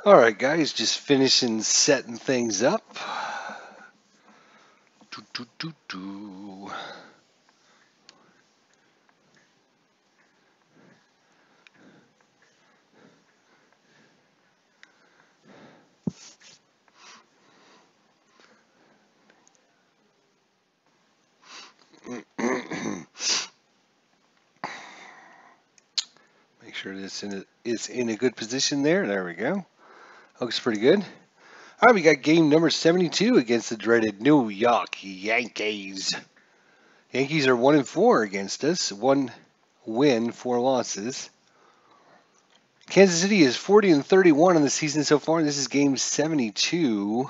All right, guys, just finishing setting things up. Do, do, do, do. Make sure it's in a good position there. There we go. Looks pretty good. All right, we got game number 72 against the dreaded New York Yankees. Yankees are 1-4 against us. 1 win, 4 losses. Kansas City is 40-31 on the season so far. This is game 72.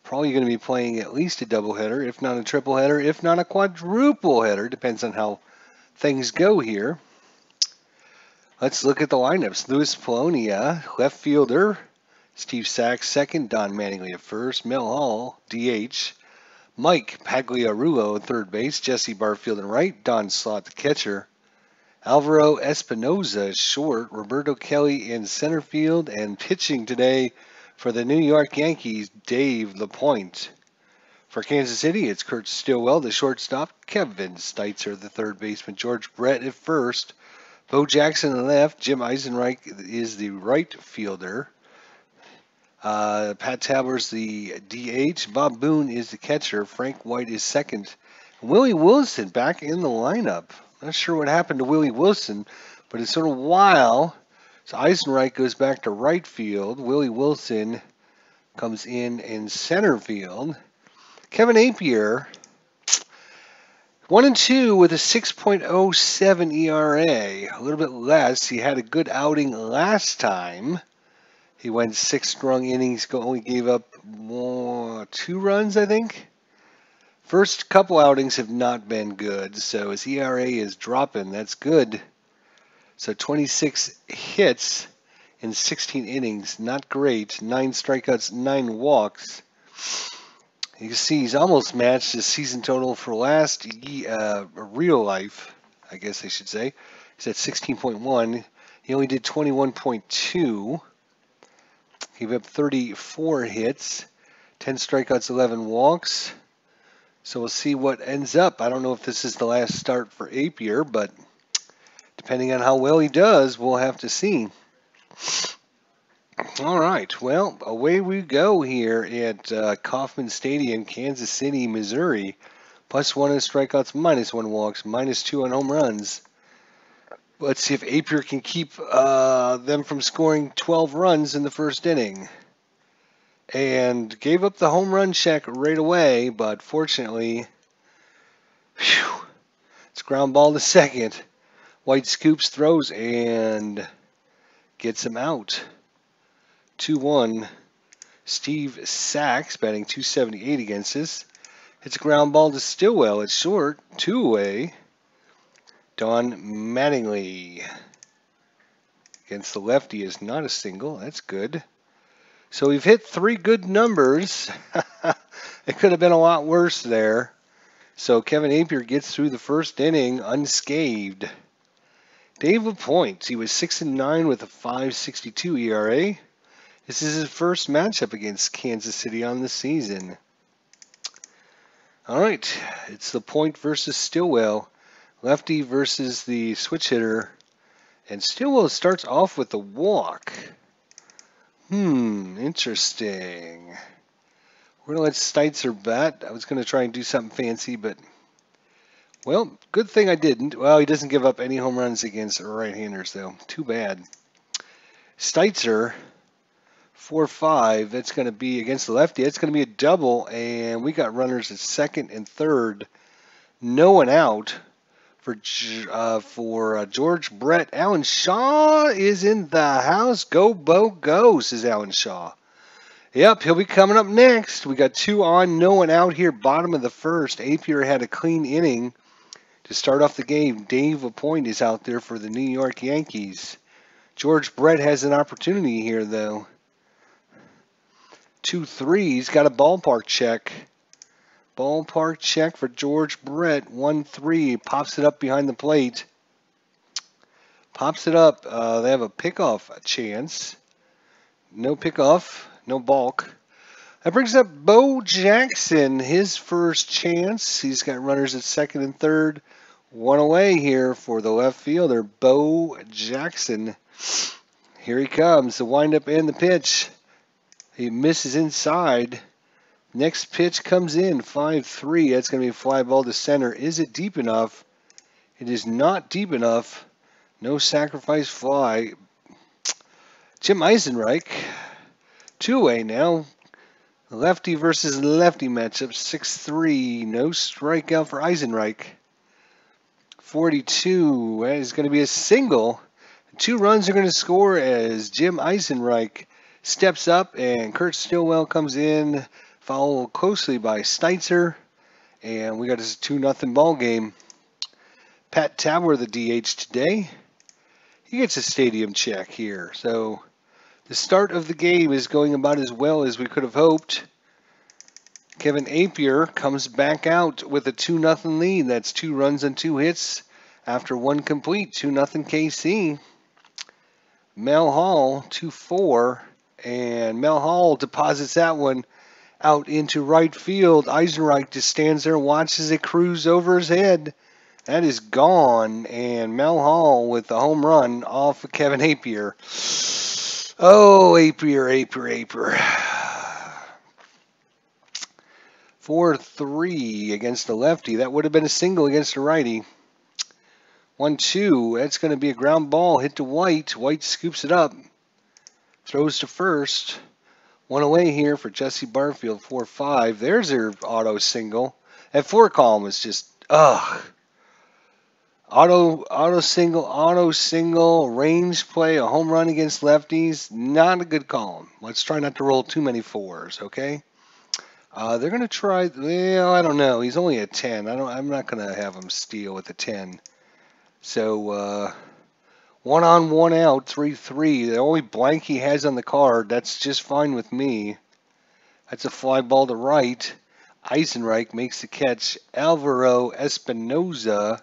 Probably going to be playing at least a doubleheader, if not a tripleheader, if not a quadruple header. Depends on how things go here. Let's look at the lineups. Luis Polonia, left fielder. Steve Sachs, second. Don Mattingly at first. Mel Hall, DH. Mike Pagliarulo, third base. Jesse Barfield in right. Don Slott, the catcher. Alvaro Espinoza, short. Roberto Kelly in center field. And pitching today for the New York Yankees, Dave LaPointe. For Kansas City, it's Kurt Stillwell, the shortstop. Kevin Steitzer, the third baseman. George Brett at first. Bo Jackson on the left. Jim Eisenreich is the right fielder. Pat Taber's the DH. Bob Boone is the catcher. Frank White is second. Willie Wilson back in the lineup. Not sure what happened to Willie Wilson, but it's been a while. So Eisenreich goes back to right field. Willie Wilson comes in center field. Kevin Appier, 1-2 with a 6.07 ERA. A little bit less. He had a good outing last time. He went 6 strong innings, only gave up 2 runs, I think. First couple outings have not been good, so his ERA is dropping. That's good. So 26 hits in 16 innings, not great. 9 strikeouts, 9 walks. You can see he's almost matched his season total for last real life, I guess I should say. He's at 16.1. He only did 21.2. Gave up 34 hits, 10 strikeouts, 11 walks. So we'll see what ends up. I don't know if this is the last start for Appier, but depending on how well he does, we'll have to see. All right, well, away we go here at Kauffman Stadium, Kansas City, Missouri. +1 on strikeouts, -1 walks, -2 on home runs. Let's see if Appier can keep them from scoring 12 runs in the first inning. And gave up the home run check right away, but fortunately, it's ground ball to second. White scoops, throws, and gets him out. 2-1. Steve Sachs batting .278 against us. Hits a ground ball to Stillwell at short, 2-away. Don Mattingly against the lefty is not a single. That's good. So we've hit 3 good numbers. It could have been a lot worse there. So Kevin Appier gets through the first inning unscathed. Dave LaPointe, he was 6-9 with a 5.62 ERA. This is his first matchup against Kansas City on the season. All right, it's LaPointe versus Stillwell. Lefty versus the switch hitter. And Stillwell starts off with a walk. Interesting. We're going to let Steitzer bat. I was going to try and do something fancy, but, well, good thing I didn't. Well, he doesn't give up any home runs against right-handers, though. Too bad. Steitzer, 4-5. That's going to be against the lefty. That's going to be a double, and we got runners at second and third. No one out for George Brett. Alan Shaw is in the house. Go, Bo, go, says Alan Shaw. Yep, he'll be coming up next. We got 2 on, no one out here, bottom of the first. Appier had a clean inning to start off the game. Dave LaPointe is out there for the New York Yankees. George Brett has an opportunity here, though. 2-3. He's got a ballpark check. Ballpark check for George Brett. 1-3. Pops it up behind the plate. Pops it up. They have a pickoff chance. no pickoff, no balk. That brings up Bo Jackson, his first chance. He's got runners at second and third. One away here for the left fielder, Bo Jackson. Here he comes, the windup and the pitch. He misses inside. Next pitch comes in, 5-3. That's going to be a fly ball to center. Is it deep enough? It is not deep enough. No sacrifice fly. Jim Eisenreich, 2-away now. Lefty versus lefty matchup, 6-3. No strikeout for Eisenreich. 42. That is going to be a single. 2 runs are going to score as Jim Eisenreich steps up and Kurt Stillwell comes in, followed closely by Steitzer. And we got this 2-0 ball game. Pat Tabler, the DH today. He gets a stadium check here. So the start of the game is going about as well as we could have hoped. Kevin Apier comes back out with a 2-0 lead. That's 2 runs and 2 hits after 1 complete. 2-0 KC. Mel Hall, 2-4. And Mel Hall deposits that one out into right field. Eisenreich just stands there and watches it cruise over his head. That is gone. And Mel Hall with the home run off of Kevin Apier. Oh, Apier. 4-3 against the lefty. That would have been a single against the righty. 1-2. That's going to be a ground ball hit to White. White scoops it up. Throws to first. 1 away here for Jesse Barfield. 4-5. There's their auto single. That 4 column is just, ugh. Auto single, range play, a home run against lefties. Not a good column. Let's try not to roll too many 4s, okay? They're going to try, well, I don't know. He's only at 10. I'm not going to have him steal with a 10. So, 1 on, 1 out, 3-3. The only blank he has on the card, that's just fine with me. That's a fly ball to right. Eisenreich makes the catch. Alvaro Espinoza.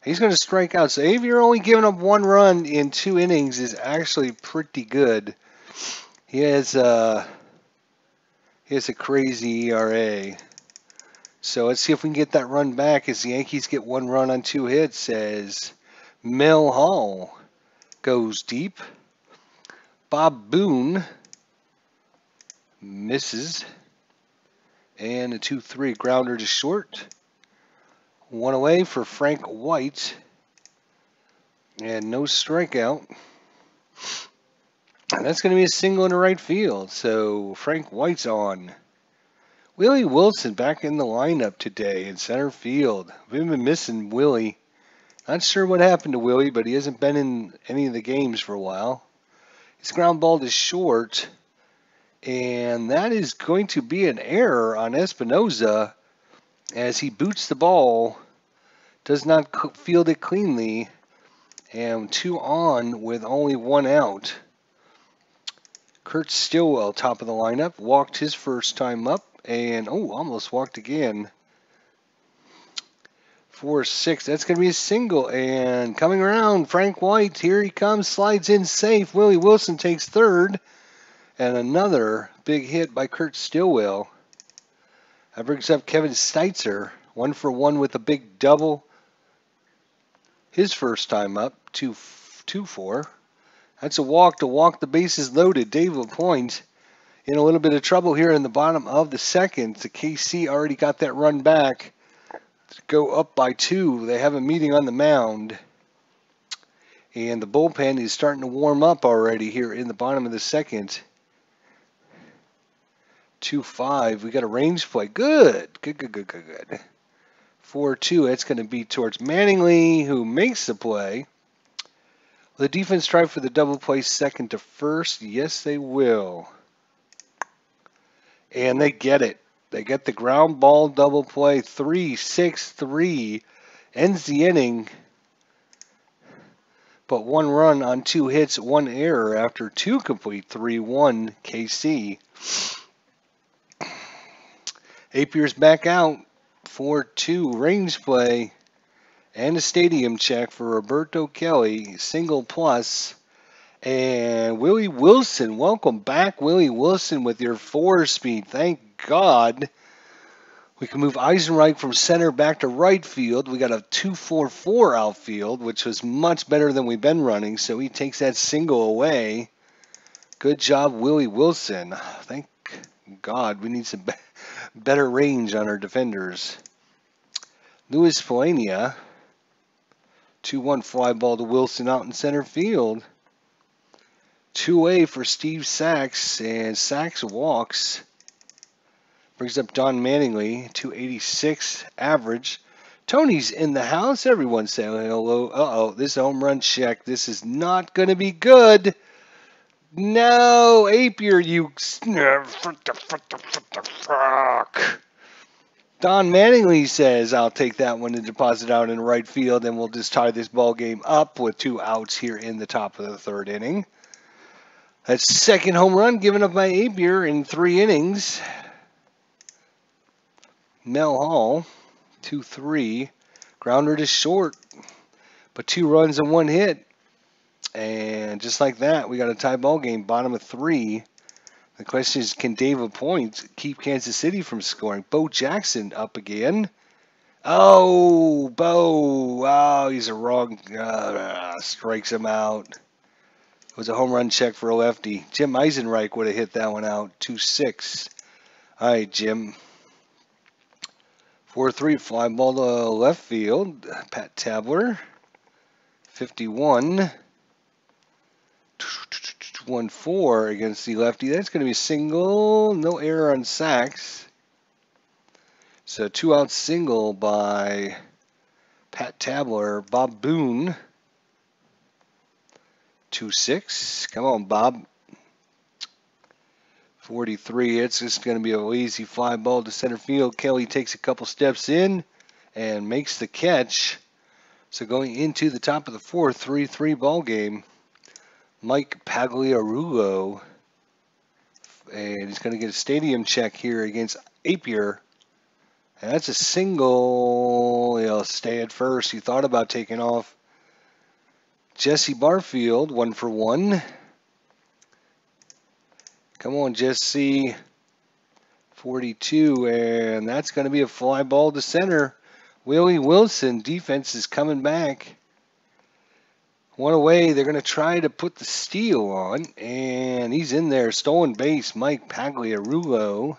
He's going to strike out. So Avier only giving up 1 run in 2 innings is actually pretty good. He has a crazy ERA. So let's see if we can get that run back as the Yankees get 1 run on 2 hits as Mel Hall goes deep. Bob Boone misses. And a 2-3 grounder to short. 1 away for Frank White. And no strikeout. And that's going to be a single into right field. So Frank White's on. Willie Wilson back in the lineup today in center field. We've been missing Willie. Not sure what happened to Willie, but he hasn't been in any of the games for a while. His ground ball is short. And that is going to be an error on Espinoza as he boots the ball. Does not field it cleanly. And 2 on with only 1 out. Kurt Stillwell, top of the lineup, walked his first time up. And, almost walked again. 4-6. That's going to be a single. And coming around, Frank White. Here he comes. Slides in safe. Willie Wilson takes third. And another big hit by Kurt Stillwell. That brings up Kevin Steitzer. 1 for 1 with a big double. His first time up. 2-4. That's a walk to walk the bases loaded. Dave LaPointe in a little bit of trouble here in the bottom of the second. The KC already got that run back to go up by 2. They have a meeting on the mound. And the bullpen is starting to warm up already here in the bottom of the second. 2-5. We got a range play. Good. 4-2. That's going to be towards Manningly, who makes the play. Will the defense try for the double play second to first? Yes, they will. And they get it. They get the ground ball double play. 3-6-3. Ends the inning. But 1 run on 2 hits, 1 error after 2 complete. 3-1 KC. Apier's back out. 4-2 range play. And a stadium check for Roberto Kelly. Single plus. And Willie Wilson, welcome back, Willie Wilson, with your 4-speed. Thank God. We can move Eisenreich from center back to right field. We got a 2-4-4 outfield, which was much better than we've been running, so he takes that single away. Good job, Willie Wilson. Thank God. We need some better range on our defenders. Luis Polania, 2-1 fly ball to Wilson out in center field. 2-A for Steve Sachs, and Sachs walks. Brings up Don Manningly, 286 average. Tony's in the house. Everyone say hello. Uh-oh, this home run check. This is not going to be good. No, Apier, you... Fuck. Don Manningly says, I'll take that one and deposit out in right field, and we'll just tie this ball game up with 2 outs here in the top of the 3rd inning. That's second home run given up by Apier in 3 innings. Mel Hall, 2-3. Grounder to short, but 2 runs and 1 hit. And just like that, we got a tie ball game, bottom of 3. The question is, can David Point keep Kansas City from scoring? Bo Jackson up again. Oh, Bo. Oh, he's a wrong. Strikes him out. It was a home run check for a lefty. Jim Eisenreich would have hit that one out. 2-6. All right, Jim. 4-3 fly ball to left field. Pat Tabler. 51. 1-4 against the lefty. That's going to be a single. No error on Sachs. So 2-out single by Pat Tabler. Bob Boone. 2-6. Come on, Bob. 43. It's just going to be a lazy fly ball to center field. Kelly takes a couple steps in and makes the catch. So going into the top of the 4th, 3-3 ball game. Mike Pagliarulo, and he's going to get a stadium check here against Apier. And that's a single. He'll stay at first. He thought about taking off. Jesse Barfield, 1 for 1. Come on, Jesse. 42, and that's going to be a fly ball to center. Willie Wilson, defense is coming back. 1 away, they're going to try to put the steal on, and he's in there. Stolen base, Mike Pagliarulo.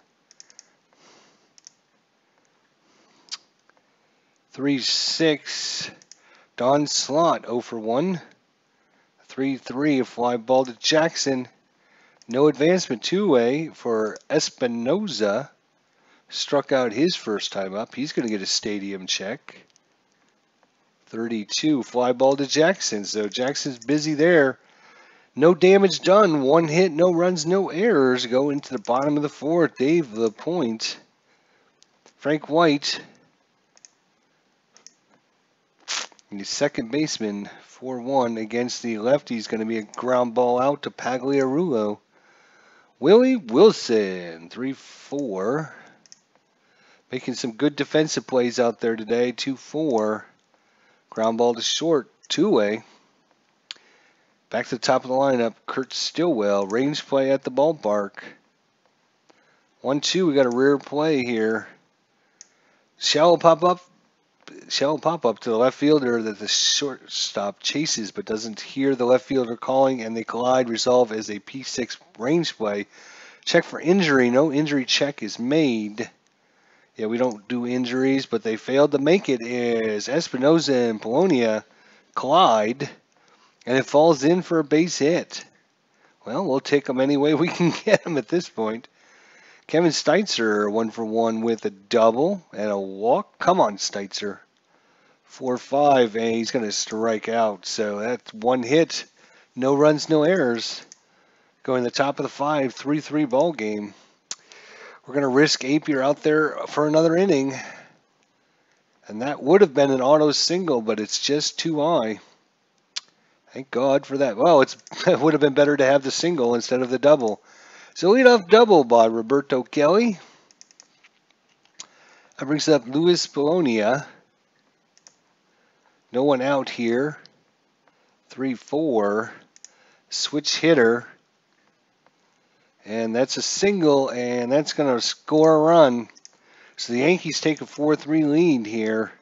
3-6, Don Slott, 0 for 1. 3-3, a fly ball to Jackson. No advancement, 2-way for Espinoza. Struck out his first time up. He's going to get a stadium check. 32, fly ball to Jackson. So Jackson's busy there. No damage done. 1 hit, no runs, no errors. Go into the bottom of the 4th. Dave LaPointe. Frank White. And the second baseman, 4-1 against the lefty. Is going to be a ground ball out to Pagliarulo. Willie Wilson, 3-4. Making some good defensive plays out there today. 2-4. Ground ball to short, 2-way. Back to the top of the lineup, Kurt Stillwell. Range play at the ballpark. 1-2, we got a rear play here. Shallow pop up to the left fielder that the shortstop chases but doesn't hear the left fielder calling, and they collide. Resolve as a P6 range play. Check for injury. No injury check is made. Yeah, we don't do injuries, but they failed to make it as Espinoza and Polonia collide, and it falls in for a base hit. Well, we'll take them any way we can get them at this point. Kevin Steitzer, 1 for 1 with a double and a walk. Come on, Steitzer. 4-5, and he's going to strike out. So that's 1 hit. No runs, no errors. Going to the top of the 5, 3-3 ball game. We're going to risk Apier out there for another inning. And that would have been an auto single, but it's just too high. Thank God for that. Well, it would have been better to have the single instead of the double. So leadoff double by Roberto Kelly. That brings up Luis Polonia. No one out here. 3-4. Switch hitter. And that's a single, and that's going to score a run. So the Yankees take a 4-3 lead here.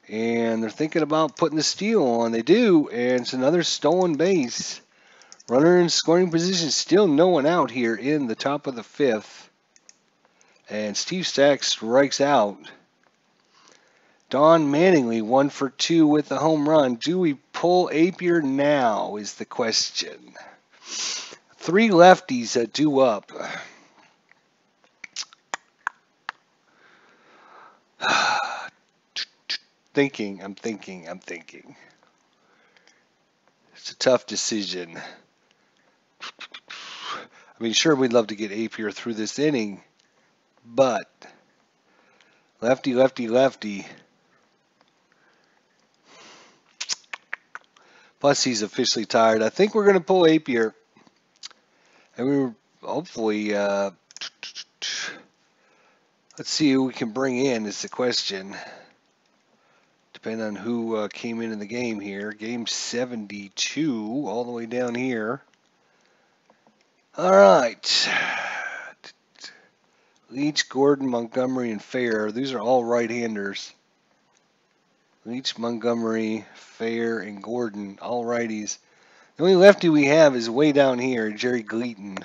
And they're thinking about putting the steal on. They do, and it's another stolen base. Runner in scoring position, still no one out here in the top of the 5th. And Steve Stack strikes out. Don Mattingly 1 for 2 with the home run. Do we pull Apier now is the question. 3 lefties that do up. I'm thinking. It's a tough decision. I mean, sure, we'd love to get Apier through this inning, but lefty, lefty, lefty. Plus, he's officially tired. I think we're going to pull Apier. And we were hopefully, let's see who we can bring in is the question. Depending on who came in the game here. Game 72, all the way down here. All right. Leach, Gordon, Montgomery, and Fair. These are all right-handers. Leach, Montgomery, Fair, and Gordon, all righties. The only lefty we have is way down here, Jerry Gleaton.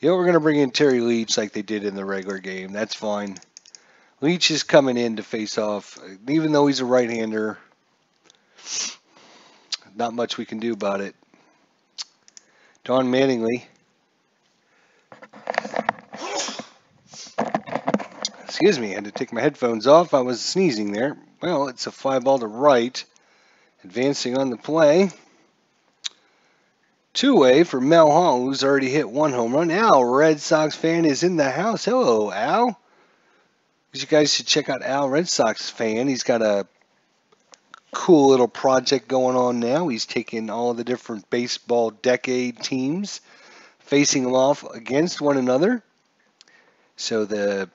Yeah, we're going to bring in Terry Leach like they did in the regular game. That's fine. Leach is coming in to face off. Even though he's a right-hander, not much we can do about it. Don Mattingly. Excuse me, I had to take my headphones off. I was sneezing there. Well, it's a fly ball to right. Advancing on the play. Two-way for Mel Hall, who's already hit 1 home run. Al, Red Sox fan, is in the house. Hello, Al. You guys should check out Al, Red Sox fan. He's got a cool little project going on now. He's taking all the different baseball decade teams, facing them off against one another. So the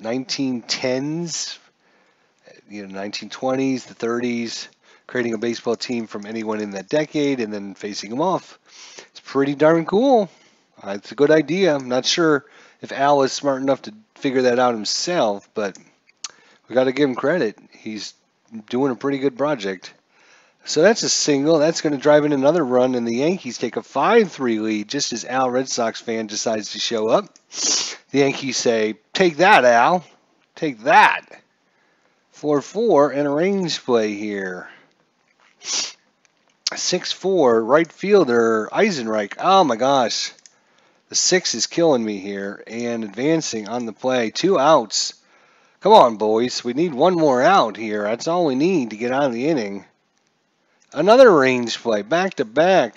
1910s, 1920s, the 30s, creating a baseball team from anyone in that decade and then facing them off. It's pretty darn cool. It's a good idea. I'm not sure if Al is smart enough to figure that out himself, but we got to give him credit. He's doing a pretty good project. So that's a single. That's going to drive in another run, and the Yankees take a 5-3 lead just as Al, Red Sox fan, decides to show up. The Yankees say, "Take that, Al. Take that." 4-4 and a range play here. 6-4, right fielder, Eisenreich. Oh, my gosh. The 6 is killing me here. And advancing on the play. 2 outs. Come on, boys. We need 1 more out here. That's all we need to get out of the inning. Another range play. Back to back.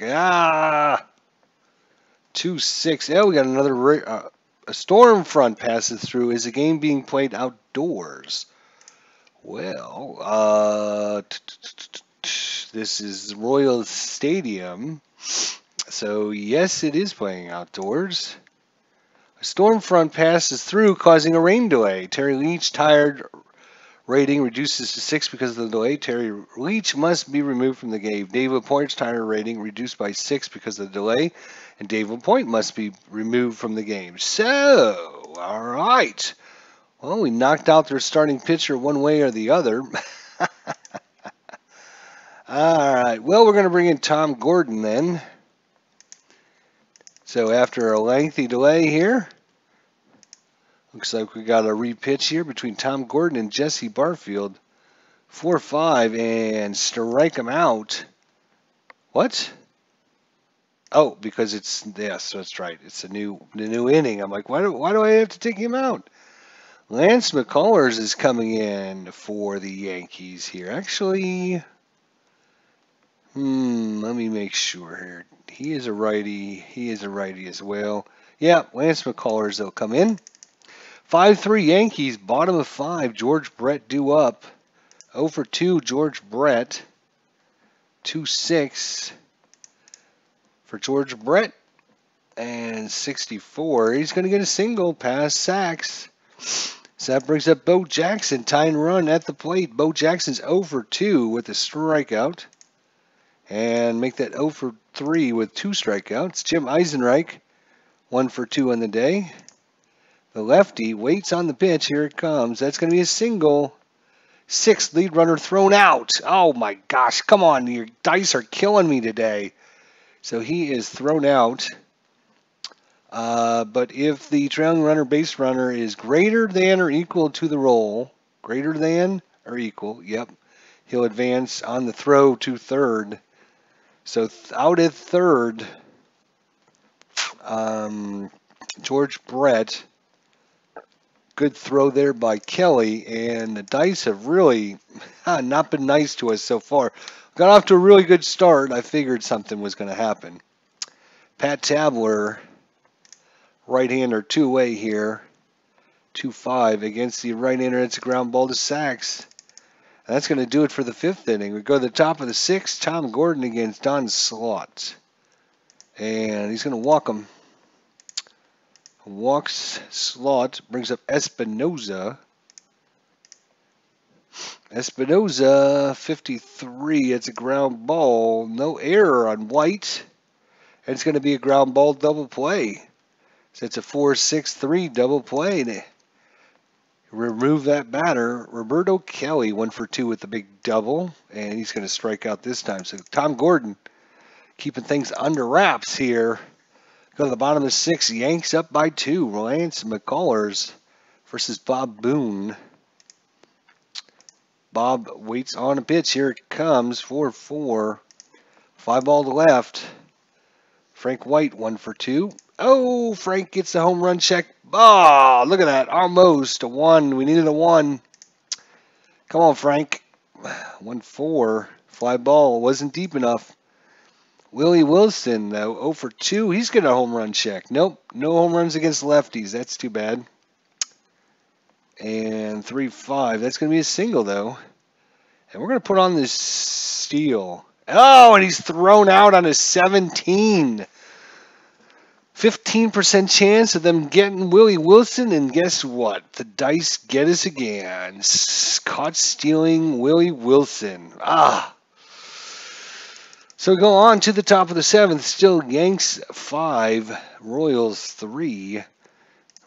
2-6. Yeah, we got another. A storm front passes through. Is the game being played outdoors? Well, this is Royal Stadium. So, yes, it is playing outdoors. A storm front passes through, causing a rain delay. Terry Leach, tired rating reduces to 6 because of the delay. Terry Leach must be removed from the game. David Point's tired rating reduced by 6 because of the delay. And David Point must be removed from the game. So, all right. Well, we knocked out their starting pitcher one way or the other. All right. Well, we're going to bring in Tom Gordon then. So after a lengthy delay here, looks like we got a repitch here between Tom Gordon and Jesse Barfield. 4-5 and strike him out. What? Oh, because it's, yes, that's right. It's the new inning. I'm like, why do I have to take him out? Lance McCullers is coming in for the Yankees here. Actually, let me make sure here. He is a righty. He is a righty as well. Yeah, Lance McCullers will come in. 5-3 Yankees, bottom of 5. George Brett due up. 0 for 2, George Brett. 2-6 for George Brett. And 64. He's going to get a single past Sachs. So that brings up Bo Jackson, tying run at the plate. Bo Jackson's 0 for 2 with a strikeout. And make that 0 for 3 with 2 strikeouts. Jim Eisenreich, 1 for 2 on the day. The lefty waits on the pitch. Here it comes. That's going to be a single. 6th lead runner thrown out. Oh my gosh, come on. Your dice are killing me today. So he is thrown out. But if the trailing runner, base runner, is greater than or equal to the roll, greater than or equal, yep, he'll advance on the throw to third. So out at third, George Brett, good throw there by Kelly, and the dice have really not been nice to us so far. Got off to a really good start. I figured something was going to happen. Pat Tabler, right-hander, two-way here. 2-5 against the right-hander. It's a ground ball to Sachs. And that's going to do it for the 5th inning. We go to the top of the 6th. Tom Gordon against Don Slott. And he's going to walk him. Walks Slott. Brings up Espinoza. Espinoza, 53. It's a ground ball. No error on White. And it's going to be a ground ball double play. So it's a 4-6-3 double play. Remove that batter. Roberto Kelly, 1 for 2 with the big double. And he's going to strike out this time. So Tom Gordon keeping things under wraps here. Go to the bottom of the 6th. Yanks up by 2. Lance McCullers versus Bob Boone. Bob waits on a pitch. Here it comes. 4-4. 5 ball to left. Frank White, 1 for 2. Oh, Frank gets the home run check. Oh, look at that. Almost a 1. We needed a 1. Come on, Frank. 1-4. Fly ball. Wasn't deep enough. Willie Wilson, though, 0 for 2. He's getting a home run check. Nope. No home runs against lefties. That's too bad. And 3-5. That's going to be a single, though. And we're going to put on this steal. Oh, and he's thrown out on a 17. 15% chance of them getting Willie Wilson, and guess what? The dice get us again. Caught stealing Willie Wilson. So we go on to the top of the 7th. Still Yanks 5, Royals 3.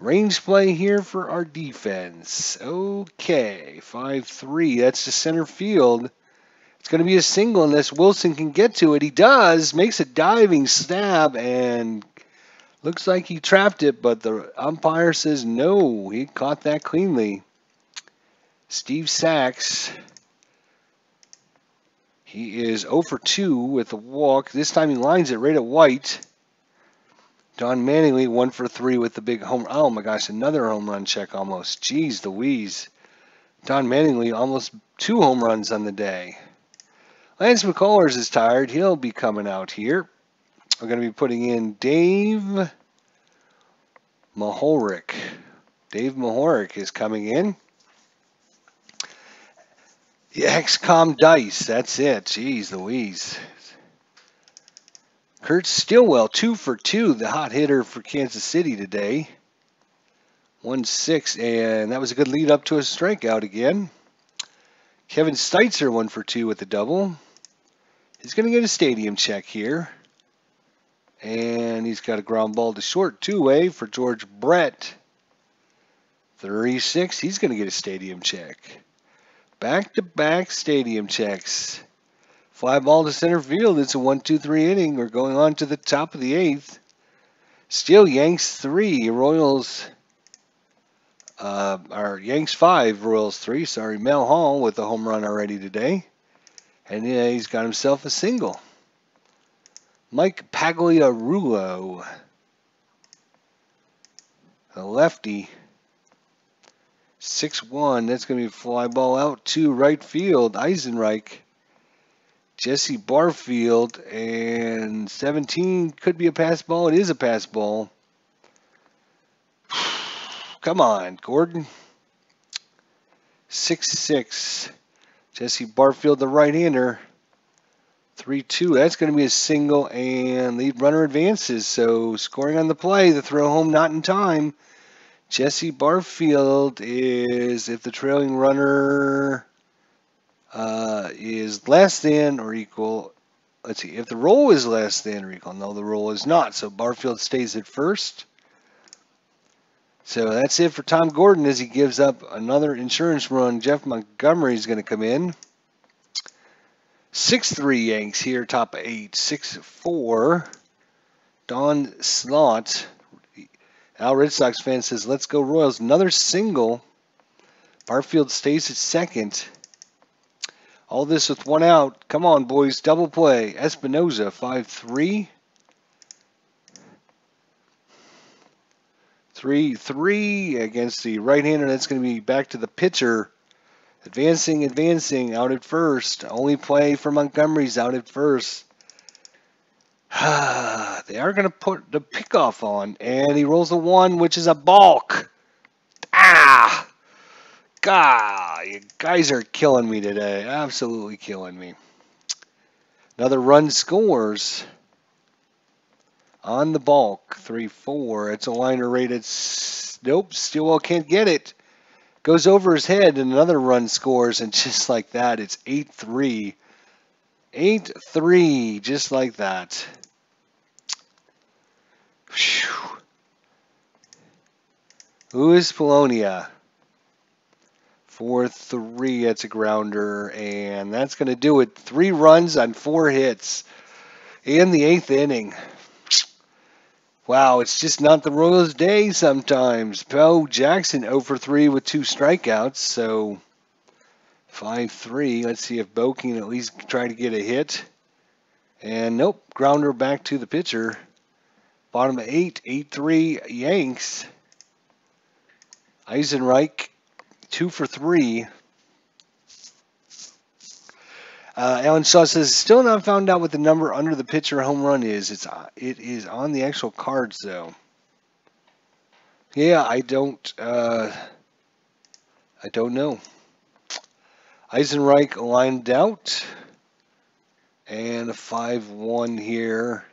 Range play here for our defense. Okay, 5-3. That's the center field. It's going to be a single unless Wilson can get to it. He does. Makes a diving stab and looks like he trapped it, but the umpire says no. He caught that cleanly. Steve Sachs. He is 0 for 2 with a walk. This time he lines it right at White. Don Mattingly 1 for 3 with the big home. Oh my gosh, another home run check almost. Jeez Louise. Don Mattingly almost 2 home runs on the day. Lance McCullers is tired. He'll be coming out here. We're going to be putting in Dave Mahoric. Dave Mahoric is coming in. The XCOM dice. That's it. Jeez Louise. Kurt Stillwell, 2 for 2, the hot hitter for Kansas City today. 1-6, and that was a good lead up to a strikeout again. Kevin Steitzer, 1 for 2 with the double. He's going to get a stadium check here. And he's got a ground ball to short, two-way for George Brett. 36, he's going to get a stadium check. Back-to-back stadium checks. Fly ball to center field. It's a 1-2-3 inning. We're going on to the top of the 8th. Still Yanks 3, Royals, or Yanks 5, Royals 3. Sorry, Mel Hall with a home run already today. And yeah, he's got himself a single. Mike Pagliarulo, the lefty, 6-1. That's going to be a fly ball out to right field. Eisenreich, Jesse Barfield, and 17 could be a pass ball. It is a pass ball. Come on, Gordon. 6-6. Jesse Barfield, the right-hander. 3-2. That's going to be a single, and lead runner advances. So scoring on the play. The throw home not in time. Jesse Barfield is if the trailing runner is less than or equal. Let's see, if the roll is less than or equal. No, the roll is not. So Barfield stays at first. So that's it for Tom Gordon as he gives up another insurance run. Jeff Montgomery is going to come in. 6-3 Yanks here, top 8. 6-4. Don Slott. Al Red Sox fan says, let's go Royals. Another single. Barfield stays at second. All this with one out. Come on, boys. Double play. Espinoza, 5-3. 3-3 against the right-hander. That's going to be back to the pitcher. Advancing, out at first. Only play for Montgomery's out at first. They are going to put the pickoff on, and he rolls a 1, which is a balk. Ah! God, you guys are killing me today. Absolutely killing me. Another run scores on the balk. 3-4. It's a liner rated. Nope, Stillwell can't get it. Goes over his head, and another run scores, and just like that, it's 8-3. 8-3, just like that. Whew. Luis Polonia. 4-3, that's a grounder, and that's going to do it. 3 runs on 4 hits in the 8th inning. Wow, it's just not the Royals' day sometimes. Bo Jackson 0-for-3 with 2 strikeouts, so 5-3. Let's see if Bo can at least try to get a hit. And nope, grounder back to the pitcher. Bottom of 8, 8-3 Yanks. Eisenreich 2-for-3. Alan Shaw says, still not found out what the number under the pitcher home run is. It is on the actual cards, though. Yeah, I don't know. Eisenreich lined out. And a 5-1 here.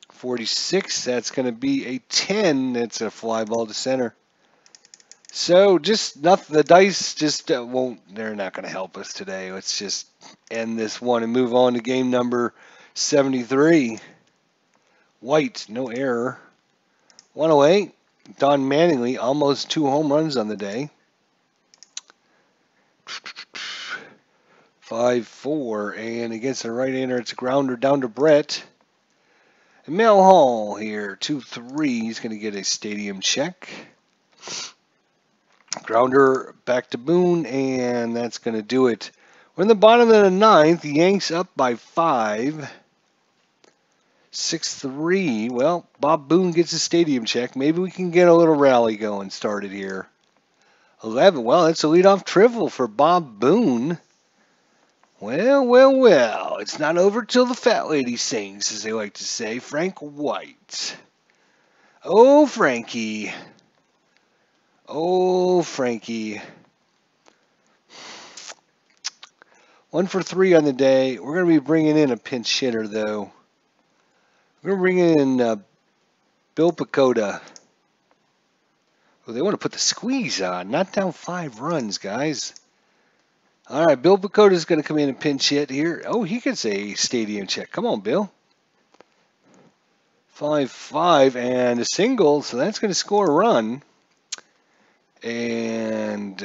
46, that's going to be a 10. That's a fly ball to center. So just nothing. The dice just won't. They're not going to help us today. Let's just end this one and move on to game number 73. White, no error. 108. Don Mattingly, almost 2 home runs on the day. 5-4, and against the right-hander, it's a grounder down to Brett. And Mel Hall here, 2-3. He's going to get a stadium check. Grounder back to Boone, and that's going to do it. We're in the bottom of the 9th. The Yanks up by 5. 6-3. Well, Bob Boone gets a stadium check. Maybe we can get a little rally going started here. 11. Well, that's a leadoff triple for Bob Boone. Well. It's not over till the fat lady sings, as they like to say. Frank White. Oh, Frankie. Oh, Frankie. 1 for 3 on the day. We're going to be bringing in a pinch hitter, though. We're going to bring in Bill Pacoda. Well, they want to put the squeeze on. Not down 5 runs, guys. All right, Bill Pacoda is going to come in and pinch hit here. Oh, he gets a stadium check. Come on, Bill. 5-5 and a single, so that's going to score a run. And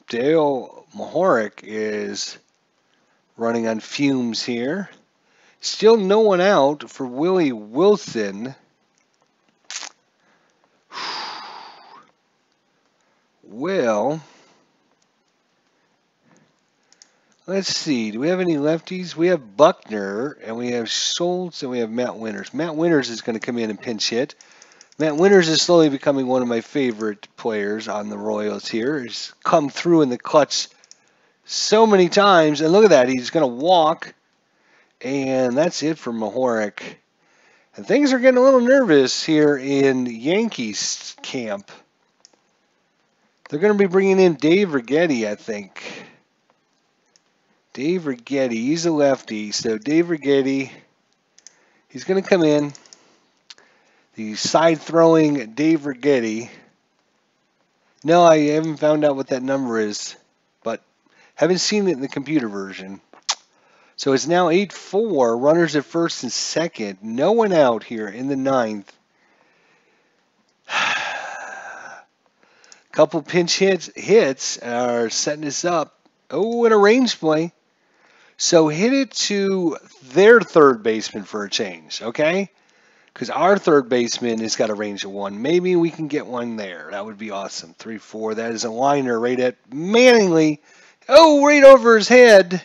Dale Mahorek is running on fumes here. Still no one out for Willie Wilson. Well, let's see. Do we have any lefties? We have Buckner, and we have Schultz, and we have Matt Winters. Matt Winters is going to come in and pinch hit. Matt Winters is slowly becoming one of my favorite players on the Royals here. He's come through in the clutch so many times. And look at that. He's going to walk. And that's it for Mahorek. And things are getting a little nervous here in Yankees camp. They're going to be bringing in Dave Righetti, I think. Dave Righetti. He's a lefty. So Dave Righetti, he's going to come in. The side-throwing Dave Rigetti. No, I haven't found out what that number is, but haven't seen it in the computer version. So it's now 8-4, runners at first and second. No one out here in the ninth. Couple pinch hits are setting us up. Oh, and a range play. So hit it to their third baseman for a change, okay? Because our third baseman has got a range of 1. Maybe we can get one there. That would be awesome. 3-4. That is a liner right at Manningly. Oh, right over his head.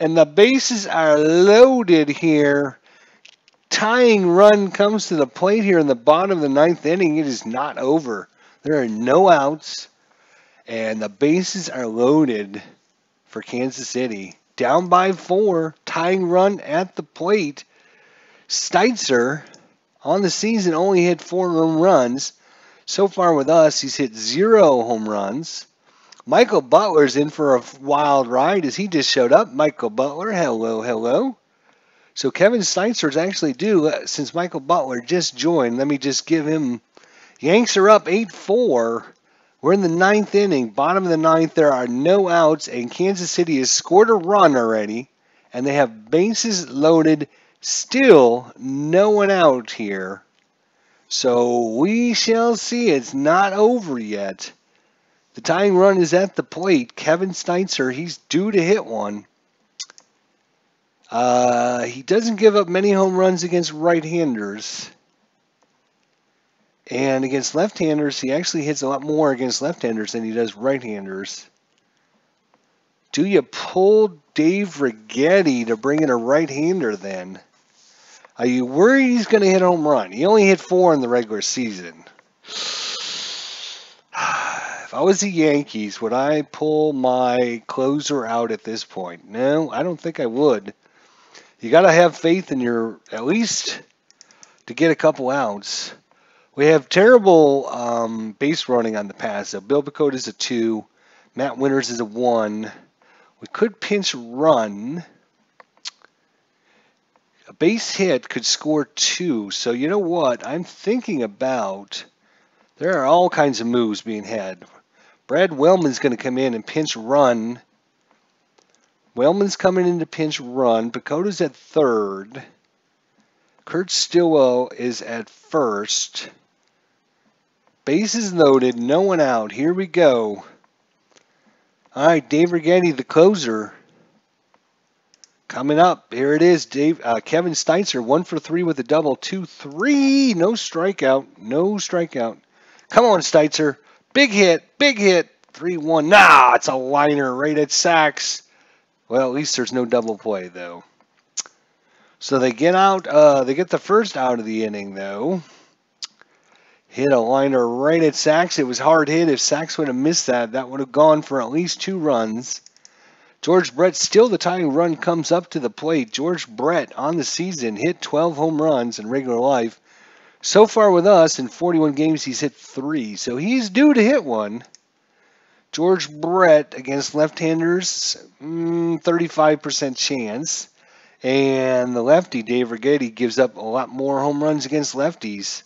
And the bases are loaded here. Tying run comes to the plate here in the bottom of the ninth inning. It is not over. There are no outs. And the bases are loaded for Kansas City. Down by 4. Tying run at the plate. Steitzer on the season only hit 4 home runs. So far with us, he's hit 0 home runs. Michael Butler's in for a wild ride as he just showed up. Michael Butler, hello, hello. So Kevin Steitzer's actually due since Michael Butler just joined. Let me just give him. Yanks are up 8-4. We're in the ninth inning, bottom of the ninth. There are no outs, and Kansas City has scored a run already, and they have bases loaded. Still no one out here. So we shall see. It's not over yet. The tying run is at the plate. Kevin Steitzer, he's due to hit one. He doesn't give up many home runs against right-handers. And against left-handers, he actually hits a lot more against left-handers than he does right-handers. Do you pull Dave Rigetti to bring in a right-hander then? Are you worried he's going to hit a home run? He only hit 4 in the regular season. If I was the Yankees, would I pull my closer out at this point? No, I don't think I would. You got to have faith in your, at least to get a couple outs. We have terrible base running on the pass. So Bill Bacote is a 2. Matt Winters is a 1. We could pinch run. A base hit could score 2. So you know what? I'm thinking about, there are all kinds of moves being had. Brad Wellman's going to come in and pinch run. Wellman's coming in to pinch run. Bacota's at third. Kurt Stillwell is at first. Bases loaded, no one out. Here we go. All right, Dave Rigetti, the closer. Coming up, here it is. Kevin Steitzer, 1 for 3 with a double. 2-3, no strikeout, no strikeout. Come on, Steitzer. Big hit, 3-1. Nah, it's a liner right at Sachs. Well, at least there's no double play, though. So they get out, they get the first out of the inning, though. Hit a liner right at Sachs. It was hard hit. If Sachs would have missed that, that would have gone for at least 2 runs. George Brett, still the tying run comes up to the plate. George Brett on the season hit 12 home runs in regular life. So far with us, in 41 games, he's hit 3. So he's due to hit one. George Brett against left-handers, 35% chance. And the lefty, Dave Rigetti, gives up a lot more home runs against lefties.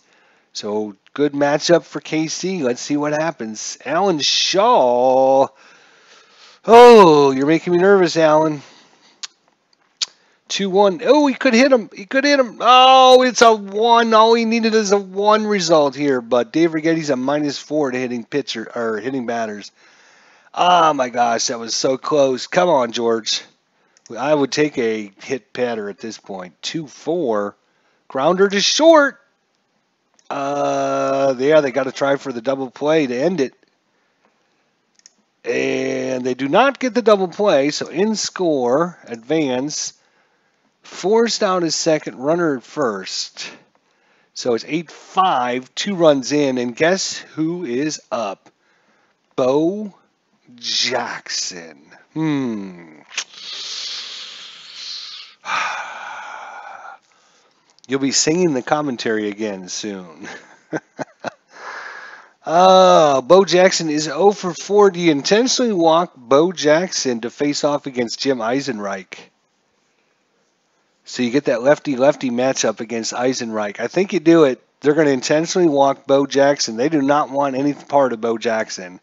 So good matchup for KC. Let's see what happens. Alan Shaw. Oh, you're making me nervous, Alan. 2-1. Oh, he could hit him. He could hit him. Oh, it's a 1. All he needed is a 1 result here. But Dave Rigetti's a -4 to hitting batters. Oh my gosh, that was so close. Come on, George. I would take a hit batter at this point. 2-4. Grounder to short. Yeah, they got to try for the double play to end it. And they do not get the double play, so in score, advance. Forced out his second, runner at first. So it's 8-5, 2 runs in, and guess who is up? Bo Jackson. You'll be singing the commentary again soon. Bo Jackson is 0 for 4. Do you intentionally walk Bo Jackson to face off against Jim Eisenreich? So you get that lefty-lefty matchup against Eisenreich. I think you do it. They're going to intentionally walk Bo Jackson. They do not want any part of Bo Jackson.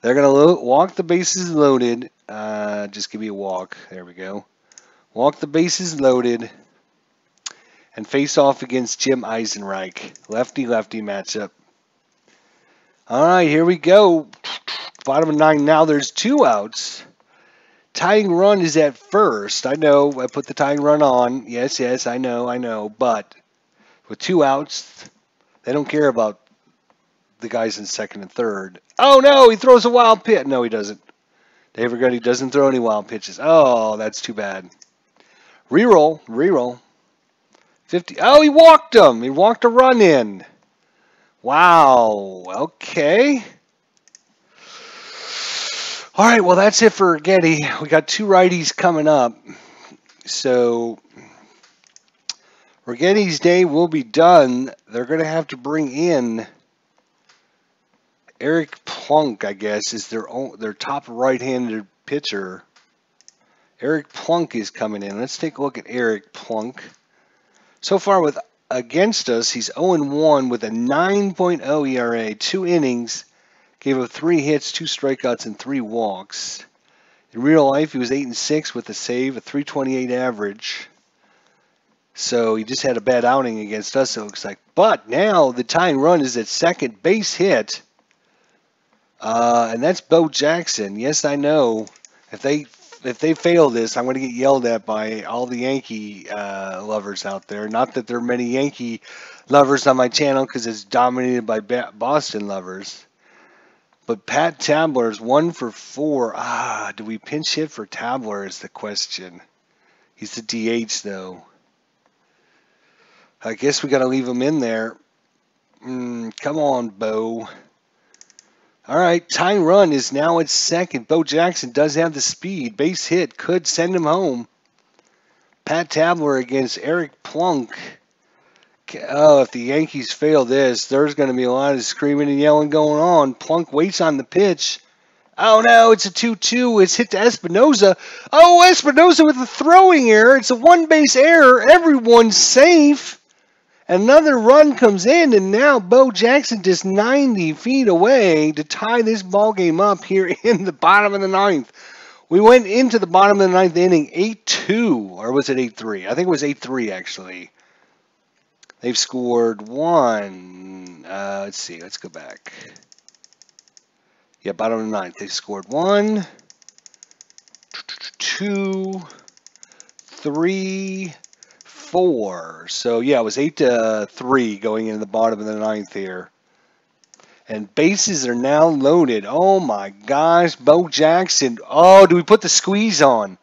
They're going to walk the bases loaded. Just give me a walk. There we go. Walk the bases loaded. And face off against Jim Eisenreich. Lefty-lefty matchup. All right, here we go. Bottom of 9 now. There's 2 outs. Tying run is at first. I know. I put the tying run on. Yes, I know. But with 2 outs, they don't care about the guys in second and third. Oh, no, he throws a wild pitch. No, he doesn't. Dave Rigetti doesn't throw any wild pitches. Oh, that's too bad. Reroll. 50. Oh, he walked him. He walked a run in. Wow. Okay. All right, well, that's it for Rigetti. We got 2 righties coming up. So Rigetti's day will be done. They're going to have to bring in Eric Plunk, I guess, is their top right-handed pitcher. Eric Plunk is coming in. Let's take a look at Eric Plunk. So far against us, he's 0-1 with a 9.0 ERA, 2 innings, gave up 3 hits, 2 strikeouts, and 3 walks. In real life, he was 8-6 with a save, a 328 average. So he just had a bad outing against us, it looks like. But now the tying run is at second, base hit. And that's Bo Jackson. Yes, I know. If they fail this, I'm going to get yelled at by all the Yankee lovers out there. Not that there are many Yankee lovers on my channel because it's dominated by Boston lovers. But Pat Tabler is 1 for 4. Do we pinch hit for Tabler is the question. He's the DH, though. I guess we got to leave him in there. Come on, Bo. All right, tying run is now at second. Bo Jackson does have the speed. Base hit could send him home. Pat Tabler against Eric Plunk. Oh, if the Yankees fail this, there's going to be a lot of screaming and yelling going on. Plunk waits on the pitch. Oh, no, it's a 2-2. It's hit to Espinoza. Oh, Espinoza with a throwing error. It's a one-base error. Everyone's safe. Another run comes in, and now Bo Jackson just 90 feet away to tie this ball game up here in the bottom of the 9th. We went into the bottom of the 9th inning 8-2, or was it 8-3? I think it was 8-3, actually. They've scored 1. Let's see. Let's go back. Yeah, bottom of the 9th. They scored 1, 2, 3, 4. So, yeah, it was 8-3 going into the bottom of the 9th here. And bases are now loaded. Oh, my gosh. Bo Jackson. Oh, do we put the squeeze on?